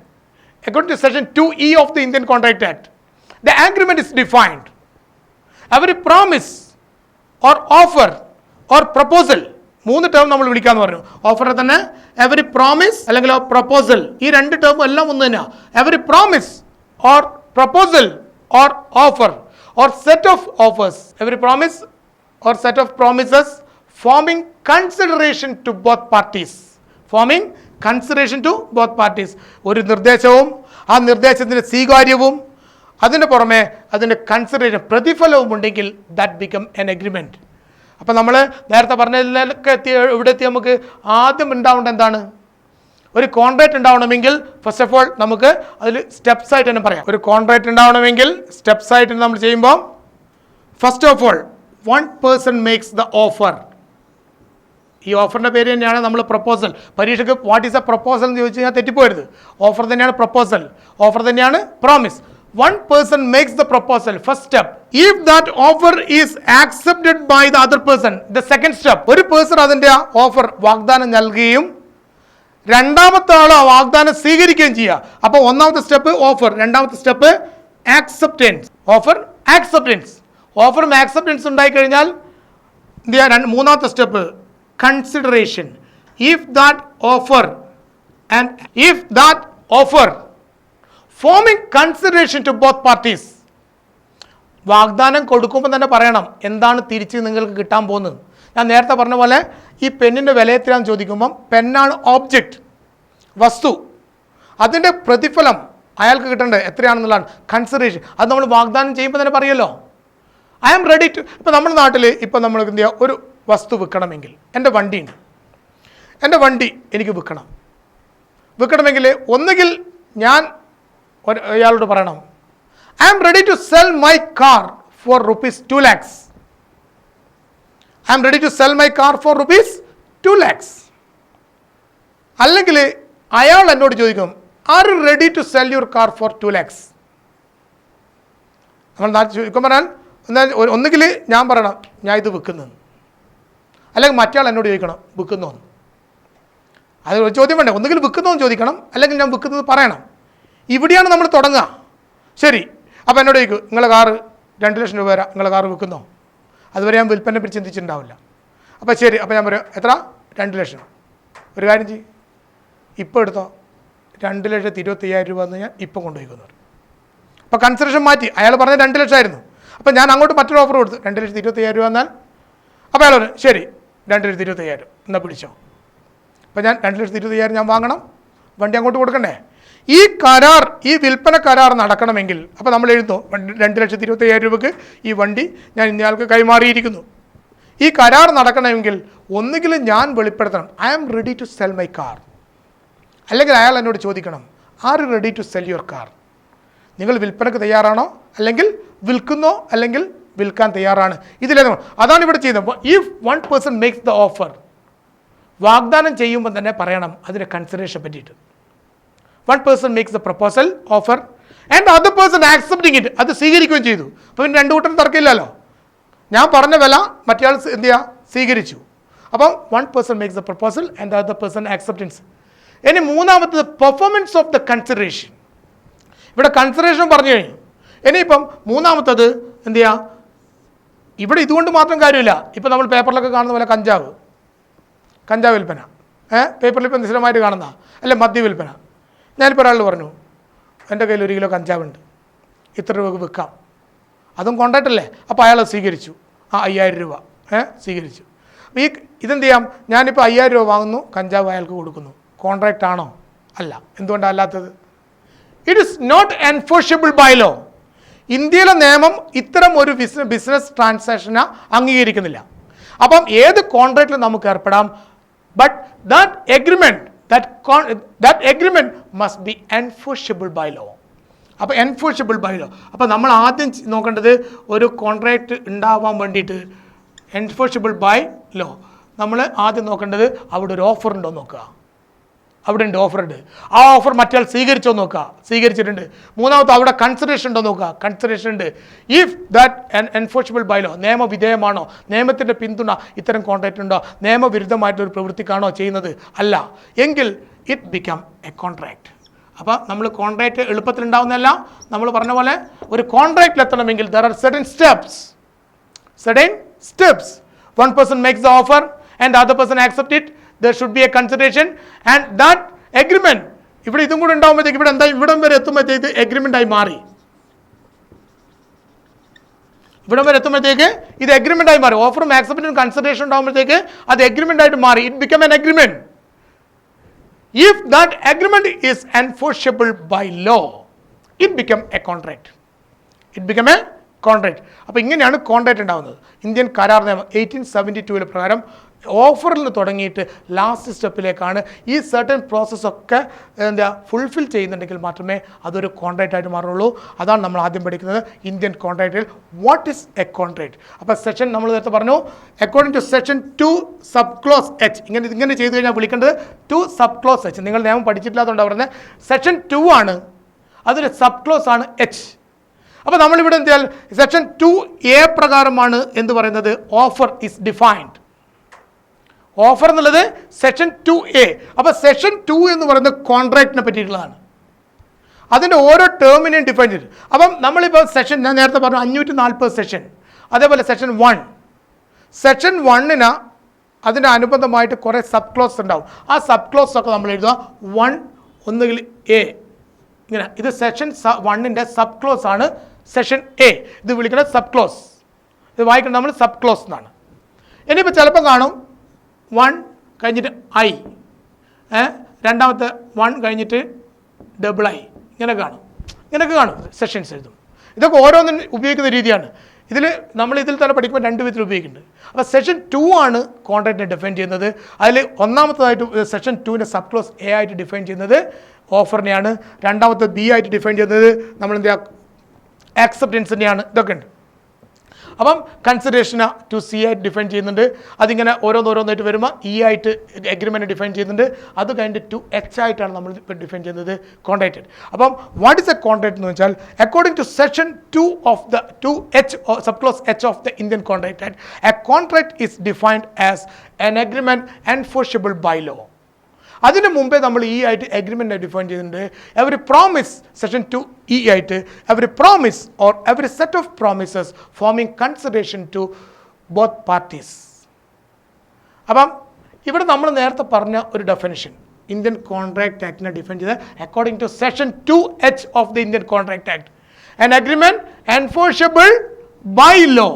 According to section 2E of the Indian contract act, the agreement is defined. Every promise or offer or proposal, 3 term നമ്മൾ വിളിക്കാമെന്ന് പറഞ്ഞു. ഓഫറെ തന്നെ every promise അല്ലെങ്കിൽ proposal, ഈ 2 term എല്ലാം ഒന്ന് തന്നെയാണ്. Every promise or proposal or offer or set of offers, every promise or set of promises forming consideration to both parties. Forming consideration to both parties. ഒരു നിർദ്ദേശവും ആ നിർദ്ദേശത്തിൻ്റെ സ്വീകാര്യവും അതിന് പുറമെ അതിൻ്റെ കൺസിഡറേഷൻ പ്രതിഫലവും ഉണ്ടെങ്കിൽ ദാറ്റ് ബിക്കം എൻ എഗ്രിമെൻറ്റ്. അപ്പോൾ നമ്മൾ നേരത്തെ പറഞ്ഞതിലൊക്കെ ഇവിടെ എത്തി നമുക്ക് ആദ്യം ഉണ്ടാവേണ്ട എന്താണ്? ഒരു കോൺട്രാക്റ്റ് ഉണ്ടാവണമെങ്കിൽ ഫസ്റ്റ് ഓഫ് ഓൾ നമുക്ക് അതിൽ സ്റ്റെപ്സ് ആയിട്ട് തന്നെ പറയാം. ഒരു കോൺട്രാക്റ്റ് ഉണ്ടാവണമെങ്കിൽ സ്റ്റെപ്സ് ആയിട്ട് നമ്മൾ ചെയ്യുമ്പോൾ first of all, one person makes the offer. ഈ ഓഫറിൻ്റെ പേര് തന്നെയാണ് നമ്മൾ പ്രപ്പോസൽ. പരീക്ഷയ്ക്ക് വാട്ട് ഈസ് എ പ്രപ്പോസൽ എന്ന് ചോദിച്ചു കഴിഞ്ഞാൽ തെറ്റിപ്പോരുത്. ഓഫർ തന്നെയാണ് പ്രപ്പോസൽ, ഓഫർ തന്നെയാണ് promise. One person makes the proposal. First step, if that offer is accepted by the other person. The second step, ഒരു പേഴ്സൺ അതിൻ്റെ ഓഫർ വാഗ്ദാനം നൽകുകയും രണ്ടാമത്തെ ആൾ ആ വാഗ്ദാനം സ്വീകരിക്കുകയും ചെയ്യുക. അപ്പോൾ ഒന്നാമത്തെ സ്റ്റെപ്പ് ഓഫർ, രണ്ടാമത്തെ സ്റ്റെപ്പ് ആക്സെപ്റ്റൻസ്. Offer acceptance. ഓഫറും ആക്സെപ്റ്റൻസ് ഉണ്ടായിക്കഴിഞ്ഞാൽ മൂന്നാമത്തെ step consideration. If that offer forming consideration to both parties. വാഗ്ദാനം കൊടുക്കുമ്പോൾ തന്നെ പറയണം എന്താണ് തിരിച്ച് നിങ്ങൾക്ക് കിട്ടാൻ പോകുന്നത്. ഞാൻ നേരത്തെ പറഞ്ഞ പോലെ ഈ പെന്നിൻ്റെ വില എത്രയാണെന്ന് ചോദിക്കുമ്പം പെന്നാണ് ഓബ്ജക്റ്റ്, വസ്തു. അതിൻ്റെ പ്രതിഫലം അയാൾക്ക് കിട്ടേണ്ടത് എത്രയാണെന്നുള്ളതാണ് കൺസിഡറേഷൻ. അത് നമ്മൾ വാഗ്ദാനം ചെയ്യുമ്പോൾ തന്നെ പറയുമല്ലോ, ഐ ആം റെഡി ടു. ഇപ്പോൾ നമ്മുടെ നാട്ടിൽ ഇപ്പോൾ നമ്മൾ എന്ത് ചെയ്യുക, ഒരു വസ്തു വിൽക്കണമെങ്കിൽ, എൻ്റെ വണ്ടിയുണ്ട്, എൻ്റെ വണ്ടി എനിക്ക് വിൽക്കണമെങ്കിൽ ഒന്നുകിൽ ഞാൻ അയാളോട് പറയണം I am ready to sell my car for ₹2 lakhs. I am ready to sell my car for ₹2 lakhs. അല്ലെങ്കിൽ അയാൾ എന്നോട് ചോദിക്കും are you ready to sell your car for $2 lakhs. നമ്മൾ ചോദിക്കാൻ പറഞ്ഞാൽ ഒന്നുകിൽ ഞാൻ പറയണം ഞാൻ ഇത് വിൽക്കുന്നു, അല്ലെങ്കിൽ മറ്റേ ആൾ എന്നോട് ചോദിക്കണം വിൽക്കുന്നോ. അത് ഒരു ചോദ്യം വേണ്ടേ, ഒന്നുകിൽ വിൽക്കുന്നോ എന്ന് ചോദിക്കണം, അല്ലെങ്കിൽ ഞാൻ വിൽക്കുന്നത് പറയണം. ഇവിടെയാണ് നമ്മൾ തുടങ്ങുക. ശരി, അപ്പോൾ എന്നോട് ചോദിക്കും നിങ്ങളെ കാറ് 2 ലക്ഷം രൂപ വരാം, നിങ്ങളെ കാറ് വിൽക്കുന്നോ. അതുവരെ ഞാൻ വിൽപ്പനെ പറ്റി ചിന്തിച്ചിട്ടുണ്ടാവില്ല. അപ്പോൾ ശരി, അപ്പോൾ ഞാൻ പറയും എത്ര, 2 ലക്ഷം. ഒരു കാര്യം ചെയ്യും, ഇപ്പോൾ എടുത്തോ, 2,25,000 രൂപ എന്ന് ഞാൻ ഇപ്പം കൊണ്ടുപോയിക്കുന്നു. അപ്പോൾ കൺസിഡറേഷൻ മാറ്റി. അയാൾ പറഞ്ഞ 2 ലക്ഷമായിരുന്നു. അപ്പോൾ ഞാൻ അങ്ങോട്ട് മറ്റൊരു ഓഫർ കൊടുത്തു, 2,25,000 രൂപ എന്നാൽ. അപ്പോൾ അയാൾ പറഞ്ഞു ശരി 2,25,000 എന്നാൽ പിടിച്ചോ. അപ്പോൾ ഞാൻ 2,25,000 ഞാൻ വാങ്ങണം, വണ്ടി അങ്ങോട്ട് കൊടുക്കണ്ടേ. ഈ കരാർ, ഈ വിൽപ്പന കരാർ നടക്കണമെങ്കിൽ അപ്പോൾ നമ്മൾ എഴുതുന്നു 2,25,000 രൂപയ്ക്ക് ഈ വണ്ടി ഞാൻ ഇന്നയാൾക്ക് കൈമാറിയിരിക്കുന്നു. ഈ കരാർ നടക്കണമെങ്കിൽ ഒന്നുകിൽ ഞാൻ വെളിപ്പെടുത്തണം I am ready to sell my car, അല്ലെങ്കിൽ അയാൾ എന്നോട് ചോദിക്കണം are you ready to sell your car. നിങ്ങൾ വിൽപ്പനക്ക് തയ്യാറാണോ, അല്ലെങ്കിൽ വിൽക്കുന്നോ, അല്ലെങ്കിൽ വിൽക്കാൻ തയ്യാറാണ്. ഇതിലേതാണ്. അതാണ് ഇവിടെ ചെയ്യുന്നത്. If one person makes the offer, വാഗ്ദാനം ചെയ്യുമ്പോൾ തന്നെ പറയണം അതിൻ്റെ കൺസിഡറേഷൻ പറ്റിയിട്ട്. One person makes the proposal, offer, and other person accepting it, അത് സ്വീകരിക്കുകയും ചെയ്തു. അപ്പോൾ പിന്നെ രണ്ടു കൂട്ടരും തർക്കമില്ലല്ലോ. ഞാൻ പറഞ്ഞ വില മറ്റേയാൾ എന്ത് ചെയ്യുക, സ്വീകരിച്ചു. അപ്പം one person makes the proposal and other person acceptance. ഇനി മൂന്നാമത്തത് പെർഫോമൻസ് ഓഫ് ദ കൺസിഡറേഷൻ. ഇവിടെ കൺസിഡറേഷൻ പറഞ്ഞു കഴിഞ്ഞു. ഇനിയിപ്പം മൂന്നാമത്തത് എന്ത് ചെയ്യുക, ഇവിടെ ഇതുകൊണ്ട് മാത്രം കാര്യമില്ല. ഇപ്പം നമ്മൾ പേപ്പറിലൊക്കെ കാണുന്ന പോലെ കഞ്ചാവ് വിൽപ്പന, പേപ്പറിൽ ഇപ്പം നിശ്ചലമായിട്ട് കാണുന്ന, അല്ലെ മദ്യ വിൽപ്പന. ഞാനിപ്പോൾ ഒരാൾ പറഞ്ഞു എൻ്റെ കയ്യിൽ 1 കിലോ കഞ്ചാവുണ്ട്, ഇത്ര രൂപക്ക് വിൽക്കാം. അതും കോൺട്രാക്റ്റ് അല്ലേ. അപ്പോൾ അയാൾ സ്വീകരിച്ചു, 5,000 രൂപ സ്വീകരിച്ചു. അപ്പോൾ ഇതെന്ത് ചെയ്യാം, ഞാനിപ്പോൾ 5,000 രൂപ വാങ്ങുന്നു, കഞ്ചാവ് അയാൾക്ക് കൊടുക്കുന്നു. കോൺട്രാക്റ്റ് ആണോ? അല്ല. എന്തുകൊണ്ടാണ് അല്ലാത്തത്? It is not enforceable by law. ഇന്ത്യയിലെ നിയമം ഇത്തരം ഒരു ബിസിനസ് ട്രാൻസാക്ഷനെ അംഗീകരിക്കുന്നില്ല. അപ്പം ഏത് കോൺട്രാക്റ്റിലും നമുക്ക് ഏർപ്പെടാം, but that agreement must be enforceable by law. അപ്പോൾ എൻഫോഴ്സബിൾ ബൈ ലോ. അപ്പോൾ നമ്മൾ ആദ്യം നോക്കേണ്ടത് ഒരു കോൺട്രാക്റ്റ് ഉണ്ടാവാൻ വേണ്ടിയിട്ട് എൻഫോഴ്സബിൾ ബൈ ലോ നമ്മൾ ആദ്യം നോക്കേണ്ടത് അവിടെ ഒരു ഓഫർ ഉണ്ടോ നോക്കുക. അവിടെ ഉണ്ട്, ഓഫർ ഉണ്ട്. ആ ഓഫർ മറ്റേ സ്വീകരിച്ചോ നോക്കുക, സ്വീകരിച്ചിട്ടുണ്ട്. മൂന്നാമത്തെ അവിടെ കൺസിഡറേഷൻ ഉണ്ടോ നോക്കുക, കൺസിഡറേഷൻ ഉണ്ട്. If that enforceable by law, നിയമവിധേയമാണോ, നിയമത്തിൻ്റെ പിന്തുണ ഇത്തരം കോൺട്രാക്റ്റ് ഉണ്ടോ, നിയമവിരുദ്ധമായിട്ടൊരു പ്രവൃത്തിക്കാണോ ചെയ്യുന്നത്, അല്ല എങ്കിൽ ഇറ്റ് ബിക്കം എ കോൺട്രാക്റ്റ്. അപ്പോൾ നമ്മൾ കോൺട്രാക്റ്റ് എളുപ്പത്തിൽ ഉണ്ടാവുന്നതല്ല. നമ്മൾ പറഞ്ഞ പോലെ ഒരു കോൺട്രാക്റ്റിൽ എത്തണമെങ്കിൽ there are certain steps. One person makes the offer and the other person accept it. There should be a consideration and that agreement. ഇവിടെ ഇതും കൂടെ ഉണ്ടാകുമ്പോഴത്തേക്ക് ഇവിടെ എന്താ, ഇവിടം വരെ എത്തുമ്പോഴത്തേക്ക് എഗ്രിമെൻ്റ് ആയി മാറി. ഇവിടം വരെ എത്തുമ്പോഴത്തേക്ക് ഇത് എഗ്രിമെൻ്റ് ആയി മാറി. ഓഫറും ആക്സെപ്റ്റും കൺസിഡറേഷൻ ഉണ്ടാകുമ്പോഴത്തേക്ക് അത് എഗ്രിമെൻ്റ് ആയിട്ട് മാറി. It become an agreement. If that agreement is enforceable by law, it become a contract. It become a contract. അപ്പോൾ ഇങ്ങനെയാണ് കോൺട്രാക്ട് ഉണ്ടാകുന്നത്. ഇന്ത്യൻ കരാർ നിയമം 1872 പ്രകാരം ഓഫറിൽ നിന്ന് തുടങ്ങിയിട്ട് ലാസ്റ്റ് സ്റ്റെപ്പിലേക്കാണ് ഈ സർട്ടൻ പ്രോസസ്സൊക്കെ ഫുൾഫിൽ ചെയ്യുന്നുണ്ടെങ്കിൽ മാത്രമേ അതൊരു കോൺട്രാക്റ്റ് ആയിട്ട് മാറുള്ളൂ. അതാണ് നമ്മൾ ആദ്യം പഠിക്കുന്നത് ഇന്ത്യൻ കോൺട്രാക്റ്റിൽ വാട്ട് ഈസ് എ കോൺട്രാക്റ്റ്. അപ്പോൾ സെഷൻ നമ്മൾ നേരത്തെ പറഞ്ഞു according to section 2 sub clause H, ഇങ്ങനെ ചെയ്ത് കഴിഞ്ഞാൽ വിളിക്കേണ്ടത് 2 സബ് ക്ലോസ് എച്ച്. നിങ്ങൾ നിയമം പഠിച്ചിട്ടില്ലാത്തതുകൊണ്ടാണ് പറഞ്ഞത്. സെക്ഷൻ 2 ആണ്, അതിൻ്റെ സബ് ക്ലോസ് ആണ് എച്ച്. അപ്പോൾ നമ്മളിവിടെ എന്ത് സെക്ഷൻ 2A പ്രകാരമാണ് എന്ത് പറയുന്നത്, ഓഫർ ഇസ് ഡിഫൈൻഡ്. ഓഫർ എന്നുള്ളത് സെക്ഷൻ 2A. അപ്പോൾ സെക്ഷൻ 2 എന്ന് പറയുന്നത് കോൺട്രാക്റ്റിനെ പറ്റിയിട്ടുള്ളതാണ്. അതിൻ്റെ ഓരോ ടേമിനെയും ഡിഫൈൻ ചെയ്തു. അപ്പം നമ്മളിപ്പോൾ സെക്ഷൻ, ഞാൻ നേരത്തെ പറഞ്ഞു 540 സെക്ഷൻ, അതേപോലെ സെക്ഷൻ 1. സെക്ഷൻ 1 അതിൻ്റെ അനുബന്ധമായിട്ട് കുറേ സബ് ക്ലോസ് ഉണ്ടാവും. ആ സബ് ക്ലോസ് ഒക്കെ നമ്മൾ എഴുതുക 1 ഒന്നുകിൽ A ഇങ്ങനെ. ഇത് സെക്ഷൻ 1ൻ്റെ സബ് ക്ലോസ് ആണ് സെക്ഷൻ A. ഇത് വിളിക്കുന്നത് സബ് ക്ലോസ്. ഇത് വായിക്കുന്നത് നമ്മൾ സബ് ക്ലോസ് എന്നാണ്. ഇനിയിപ്പോൾ ചിലപ്പോൾ കാണും 1 കഴിഞ്ഞിട്ട് I, രണ്ടാമത്തെ 1 കഴിഞ്ഞിട്ട് I, ഇങ്ങനെയൊക്കെ കാണും സെഷൻസ് എഴുതും. ഇതൊക്കെ ഓരോന്നും ഉപയോഗിക്കുന്ന രീതിയാണ്. ഇതിൽ തന്നെ പഠിക്കുമ്പോൾ 2 വിധത്തിൽ ഉപയോഗിക്കുന്നുണ്ട്. അപ്പോൾ സെക്ഷൻ 2 ആണ് കോൺട്രാക്റ്റിനെ ഡിഫൈൻ ചെയ്യുന്നത്. അതിൽ ഒന്നാമത്തേതായിട്ട് സെക്ഷൻ 2ൻ്റെ സബ് ക്ലോസ് A ആയിട്ട് ഡിഫൈൻ ചെയ്യുന്നത് ഓഫറിനെയാണ്. രണ്ടാമത്തെ B ആയിട്ട് ഡിഫൈൻ ചെയ്യുന്നത് നമ്മൾ ആക്സെപ്റ്റൻസിനെയാണ്. ഇതൊക്കെ ഉണ്ട്. അപ്പം കൺസിഡറേഷന് ടു C ആയിട്ട് ഡിഫൈൻ ചെയ്യുന്നുണ്ട്. അതിങ്ങനെ ഓരോന്നായിട്ട് വരുമ്പോൾ E ആയിട്ട് എഗ്രിമെൻറ്റ് ഡിഫൈൻ ചെയ്യുന്നുണ്ട്. അത് കഴിഞ്ഞിട്ട് 2H ആയിട്ടാണ് നമ്മൾ ഇപ്പോൾ ഡിഫൈൻ ചെയ്യുന്നത് കോൺട്രാക്റ്റ്. അപ്പം വാട്ട് ഇസ് എ കോൺട്രാക്റ്റ് എന്ന് വെച്ചാൽ according to section 2 of the 2H sub clause H of the Indian contract act, a contract is defined as an agreement enforceable by law. അതിന് മുമ്പേ നമ്മൾ ഈ ആയിട്ട് എഗ്രിമെൻ്റ് ഡിഫൈൻ ചെയ്യുന്നുണ്ട്. Every promise section 2E ആയിട്ട് every promise or every set of promises forming consideration to both parties. അപ്പം ഇവിടെ നമ്മൾ നേരത്തെ പറഞ്ഞ ഒരു ഡെഫിനിഷൻ ഇന്ത്യൻ കോൺട്രാക്ട് ആക്ടിനെ ഡിഫൈൻ ചെയ്ത് according to section 2H of the Indian contract act, an agreement enforceable by law,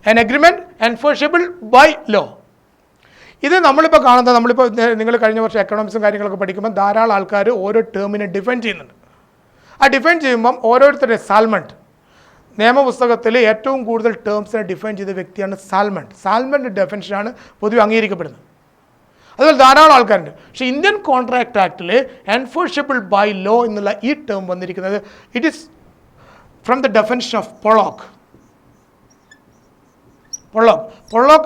an agreement enforceable by law. ഇത് നമ്മളിപ്പോൾ കാണുന്നത്, നിങ്ങൾ കഴിഞ്ഞ വർഷം എക്കണോമിക്സും കാര്യങ്ങളൊക്കെ പഠിക്കുമ്പോൾ ധാരാളം ആൾക്കാർ ഓരോ ടേമിനെ ഡിഫൈൻ ചെയ്യുന്നുണ്ട്. ആ ഡിഫൈൻ ചെയ്യുമ്പം ഓരോരുത്തരുടെ സാൽമണ്ട്, നിയമപുസ്തകത്തിൽ ഏറ്റവും കൂടുതൽ ടേംസിനെ ഡിഫൈൻ ചെയ്ത വ്യക്തിയാണ് സാൽമണ്ട്. സാൽമണ്ട് ഡെഫിനിഷനാണ് പൊതുവെ അംഗീകരിക്കപ്പെടുന്നത്. അതുപോലെ ധാരാളം ആൾക്കാരുണ്ട്. പക്ഷേ ഇന്ത്യൻ കോൺട്രാക്ട് ആക്ടിൽ എൻഫോഴ്സിബിൾ ബൈ ലോ എന്നുള്ള ഈ ടേം വന്നിരിക്കുന്നത് it is from the definition of Pollock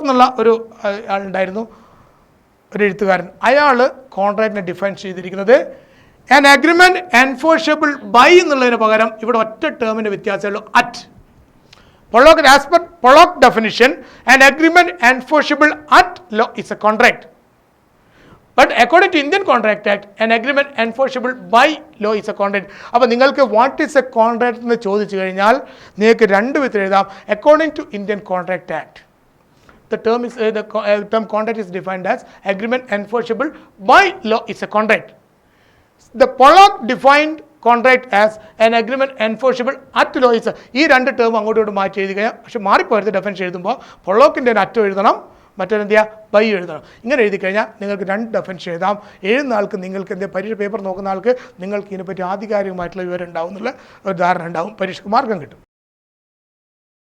എന്നുള്ള ഒരു ആളുണ്ടായിരുന്നു, ഒരു എഴുത്തുകാരൻ. അയാൾ കോൺട്രാക്റ്റിനെ ഡിഫൈൻ ചെയ്തിരിക്കുന്നത് ആൻ അഗ്രിമെൻറ്റ് എൻഫോഴ്സിബിൾ ബൈ എന്നുള്ളതിന് പകരം ഇവിടെ ഒറ്റ ടേമിൻ്റെ വ്യത്യാസമുള്ളൂ, at. Pollock as per Pollock definition an agreement enforceable at law is a contract. But according to Indian contract act an agreement enforceable by law is a contract. അപ്പോൾ നിങ്ങൾക്ക് what is A contract എന്ന് ചോദിച്ചു കഴിഞ്ഞാൽ നിങ്ങൾക്ക് 2 വിധത്തിൽ എഴുതാം. According to Indian contract act, the term contract is defined as agreement enforceable by law is a contract. The Pollock defined contract as an agreement enforceable at law is a, ഈ 2 term അങ്ങോട്ട് മാറ്റി എഴുതി കഴിഞ്ഞാൽ, പക്ഷേ മാറിപ്പോയത് definition എഴുതുമ്പോൾ പൊള്ളോക്കിൻ്റെ അറ്റം എഴുതണം, മറ്റൊരു ബൈ എഴുതണം. ഇങ്ങനെ എഴുതി കഴിഞ്ഞാൽ നിങ്ങൾക്ക് 2 ഡെഫിനിഷൻ എഴുതാം. എഴുതുന്ന ആൾക്ക്, നിങ്ങൾക്ക് പരീക്ഷ പേപ്പർ നോക്കുന്ന ആൾക്ക് നിങ്ങൾക്ക് ഇതിനെപ്പറ്റി ആധികാരികമായിട്ടുള്ള വിവരം ഉണ്ടാവും എന്നുള്ള ഒരു ധാരണ ഉണ്ടാവും, പരീക്ഷയ്ക്ക് മാർഗം കിട്ടും.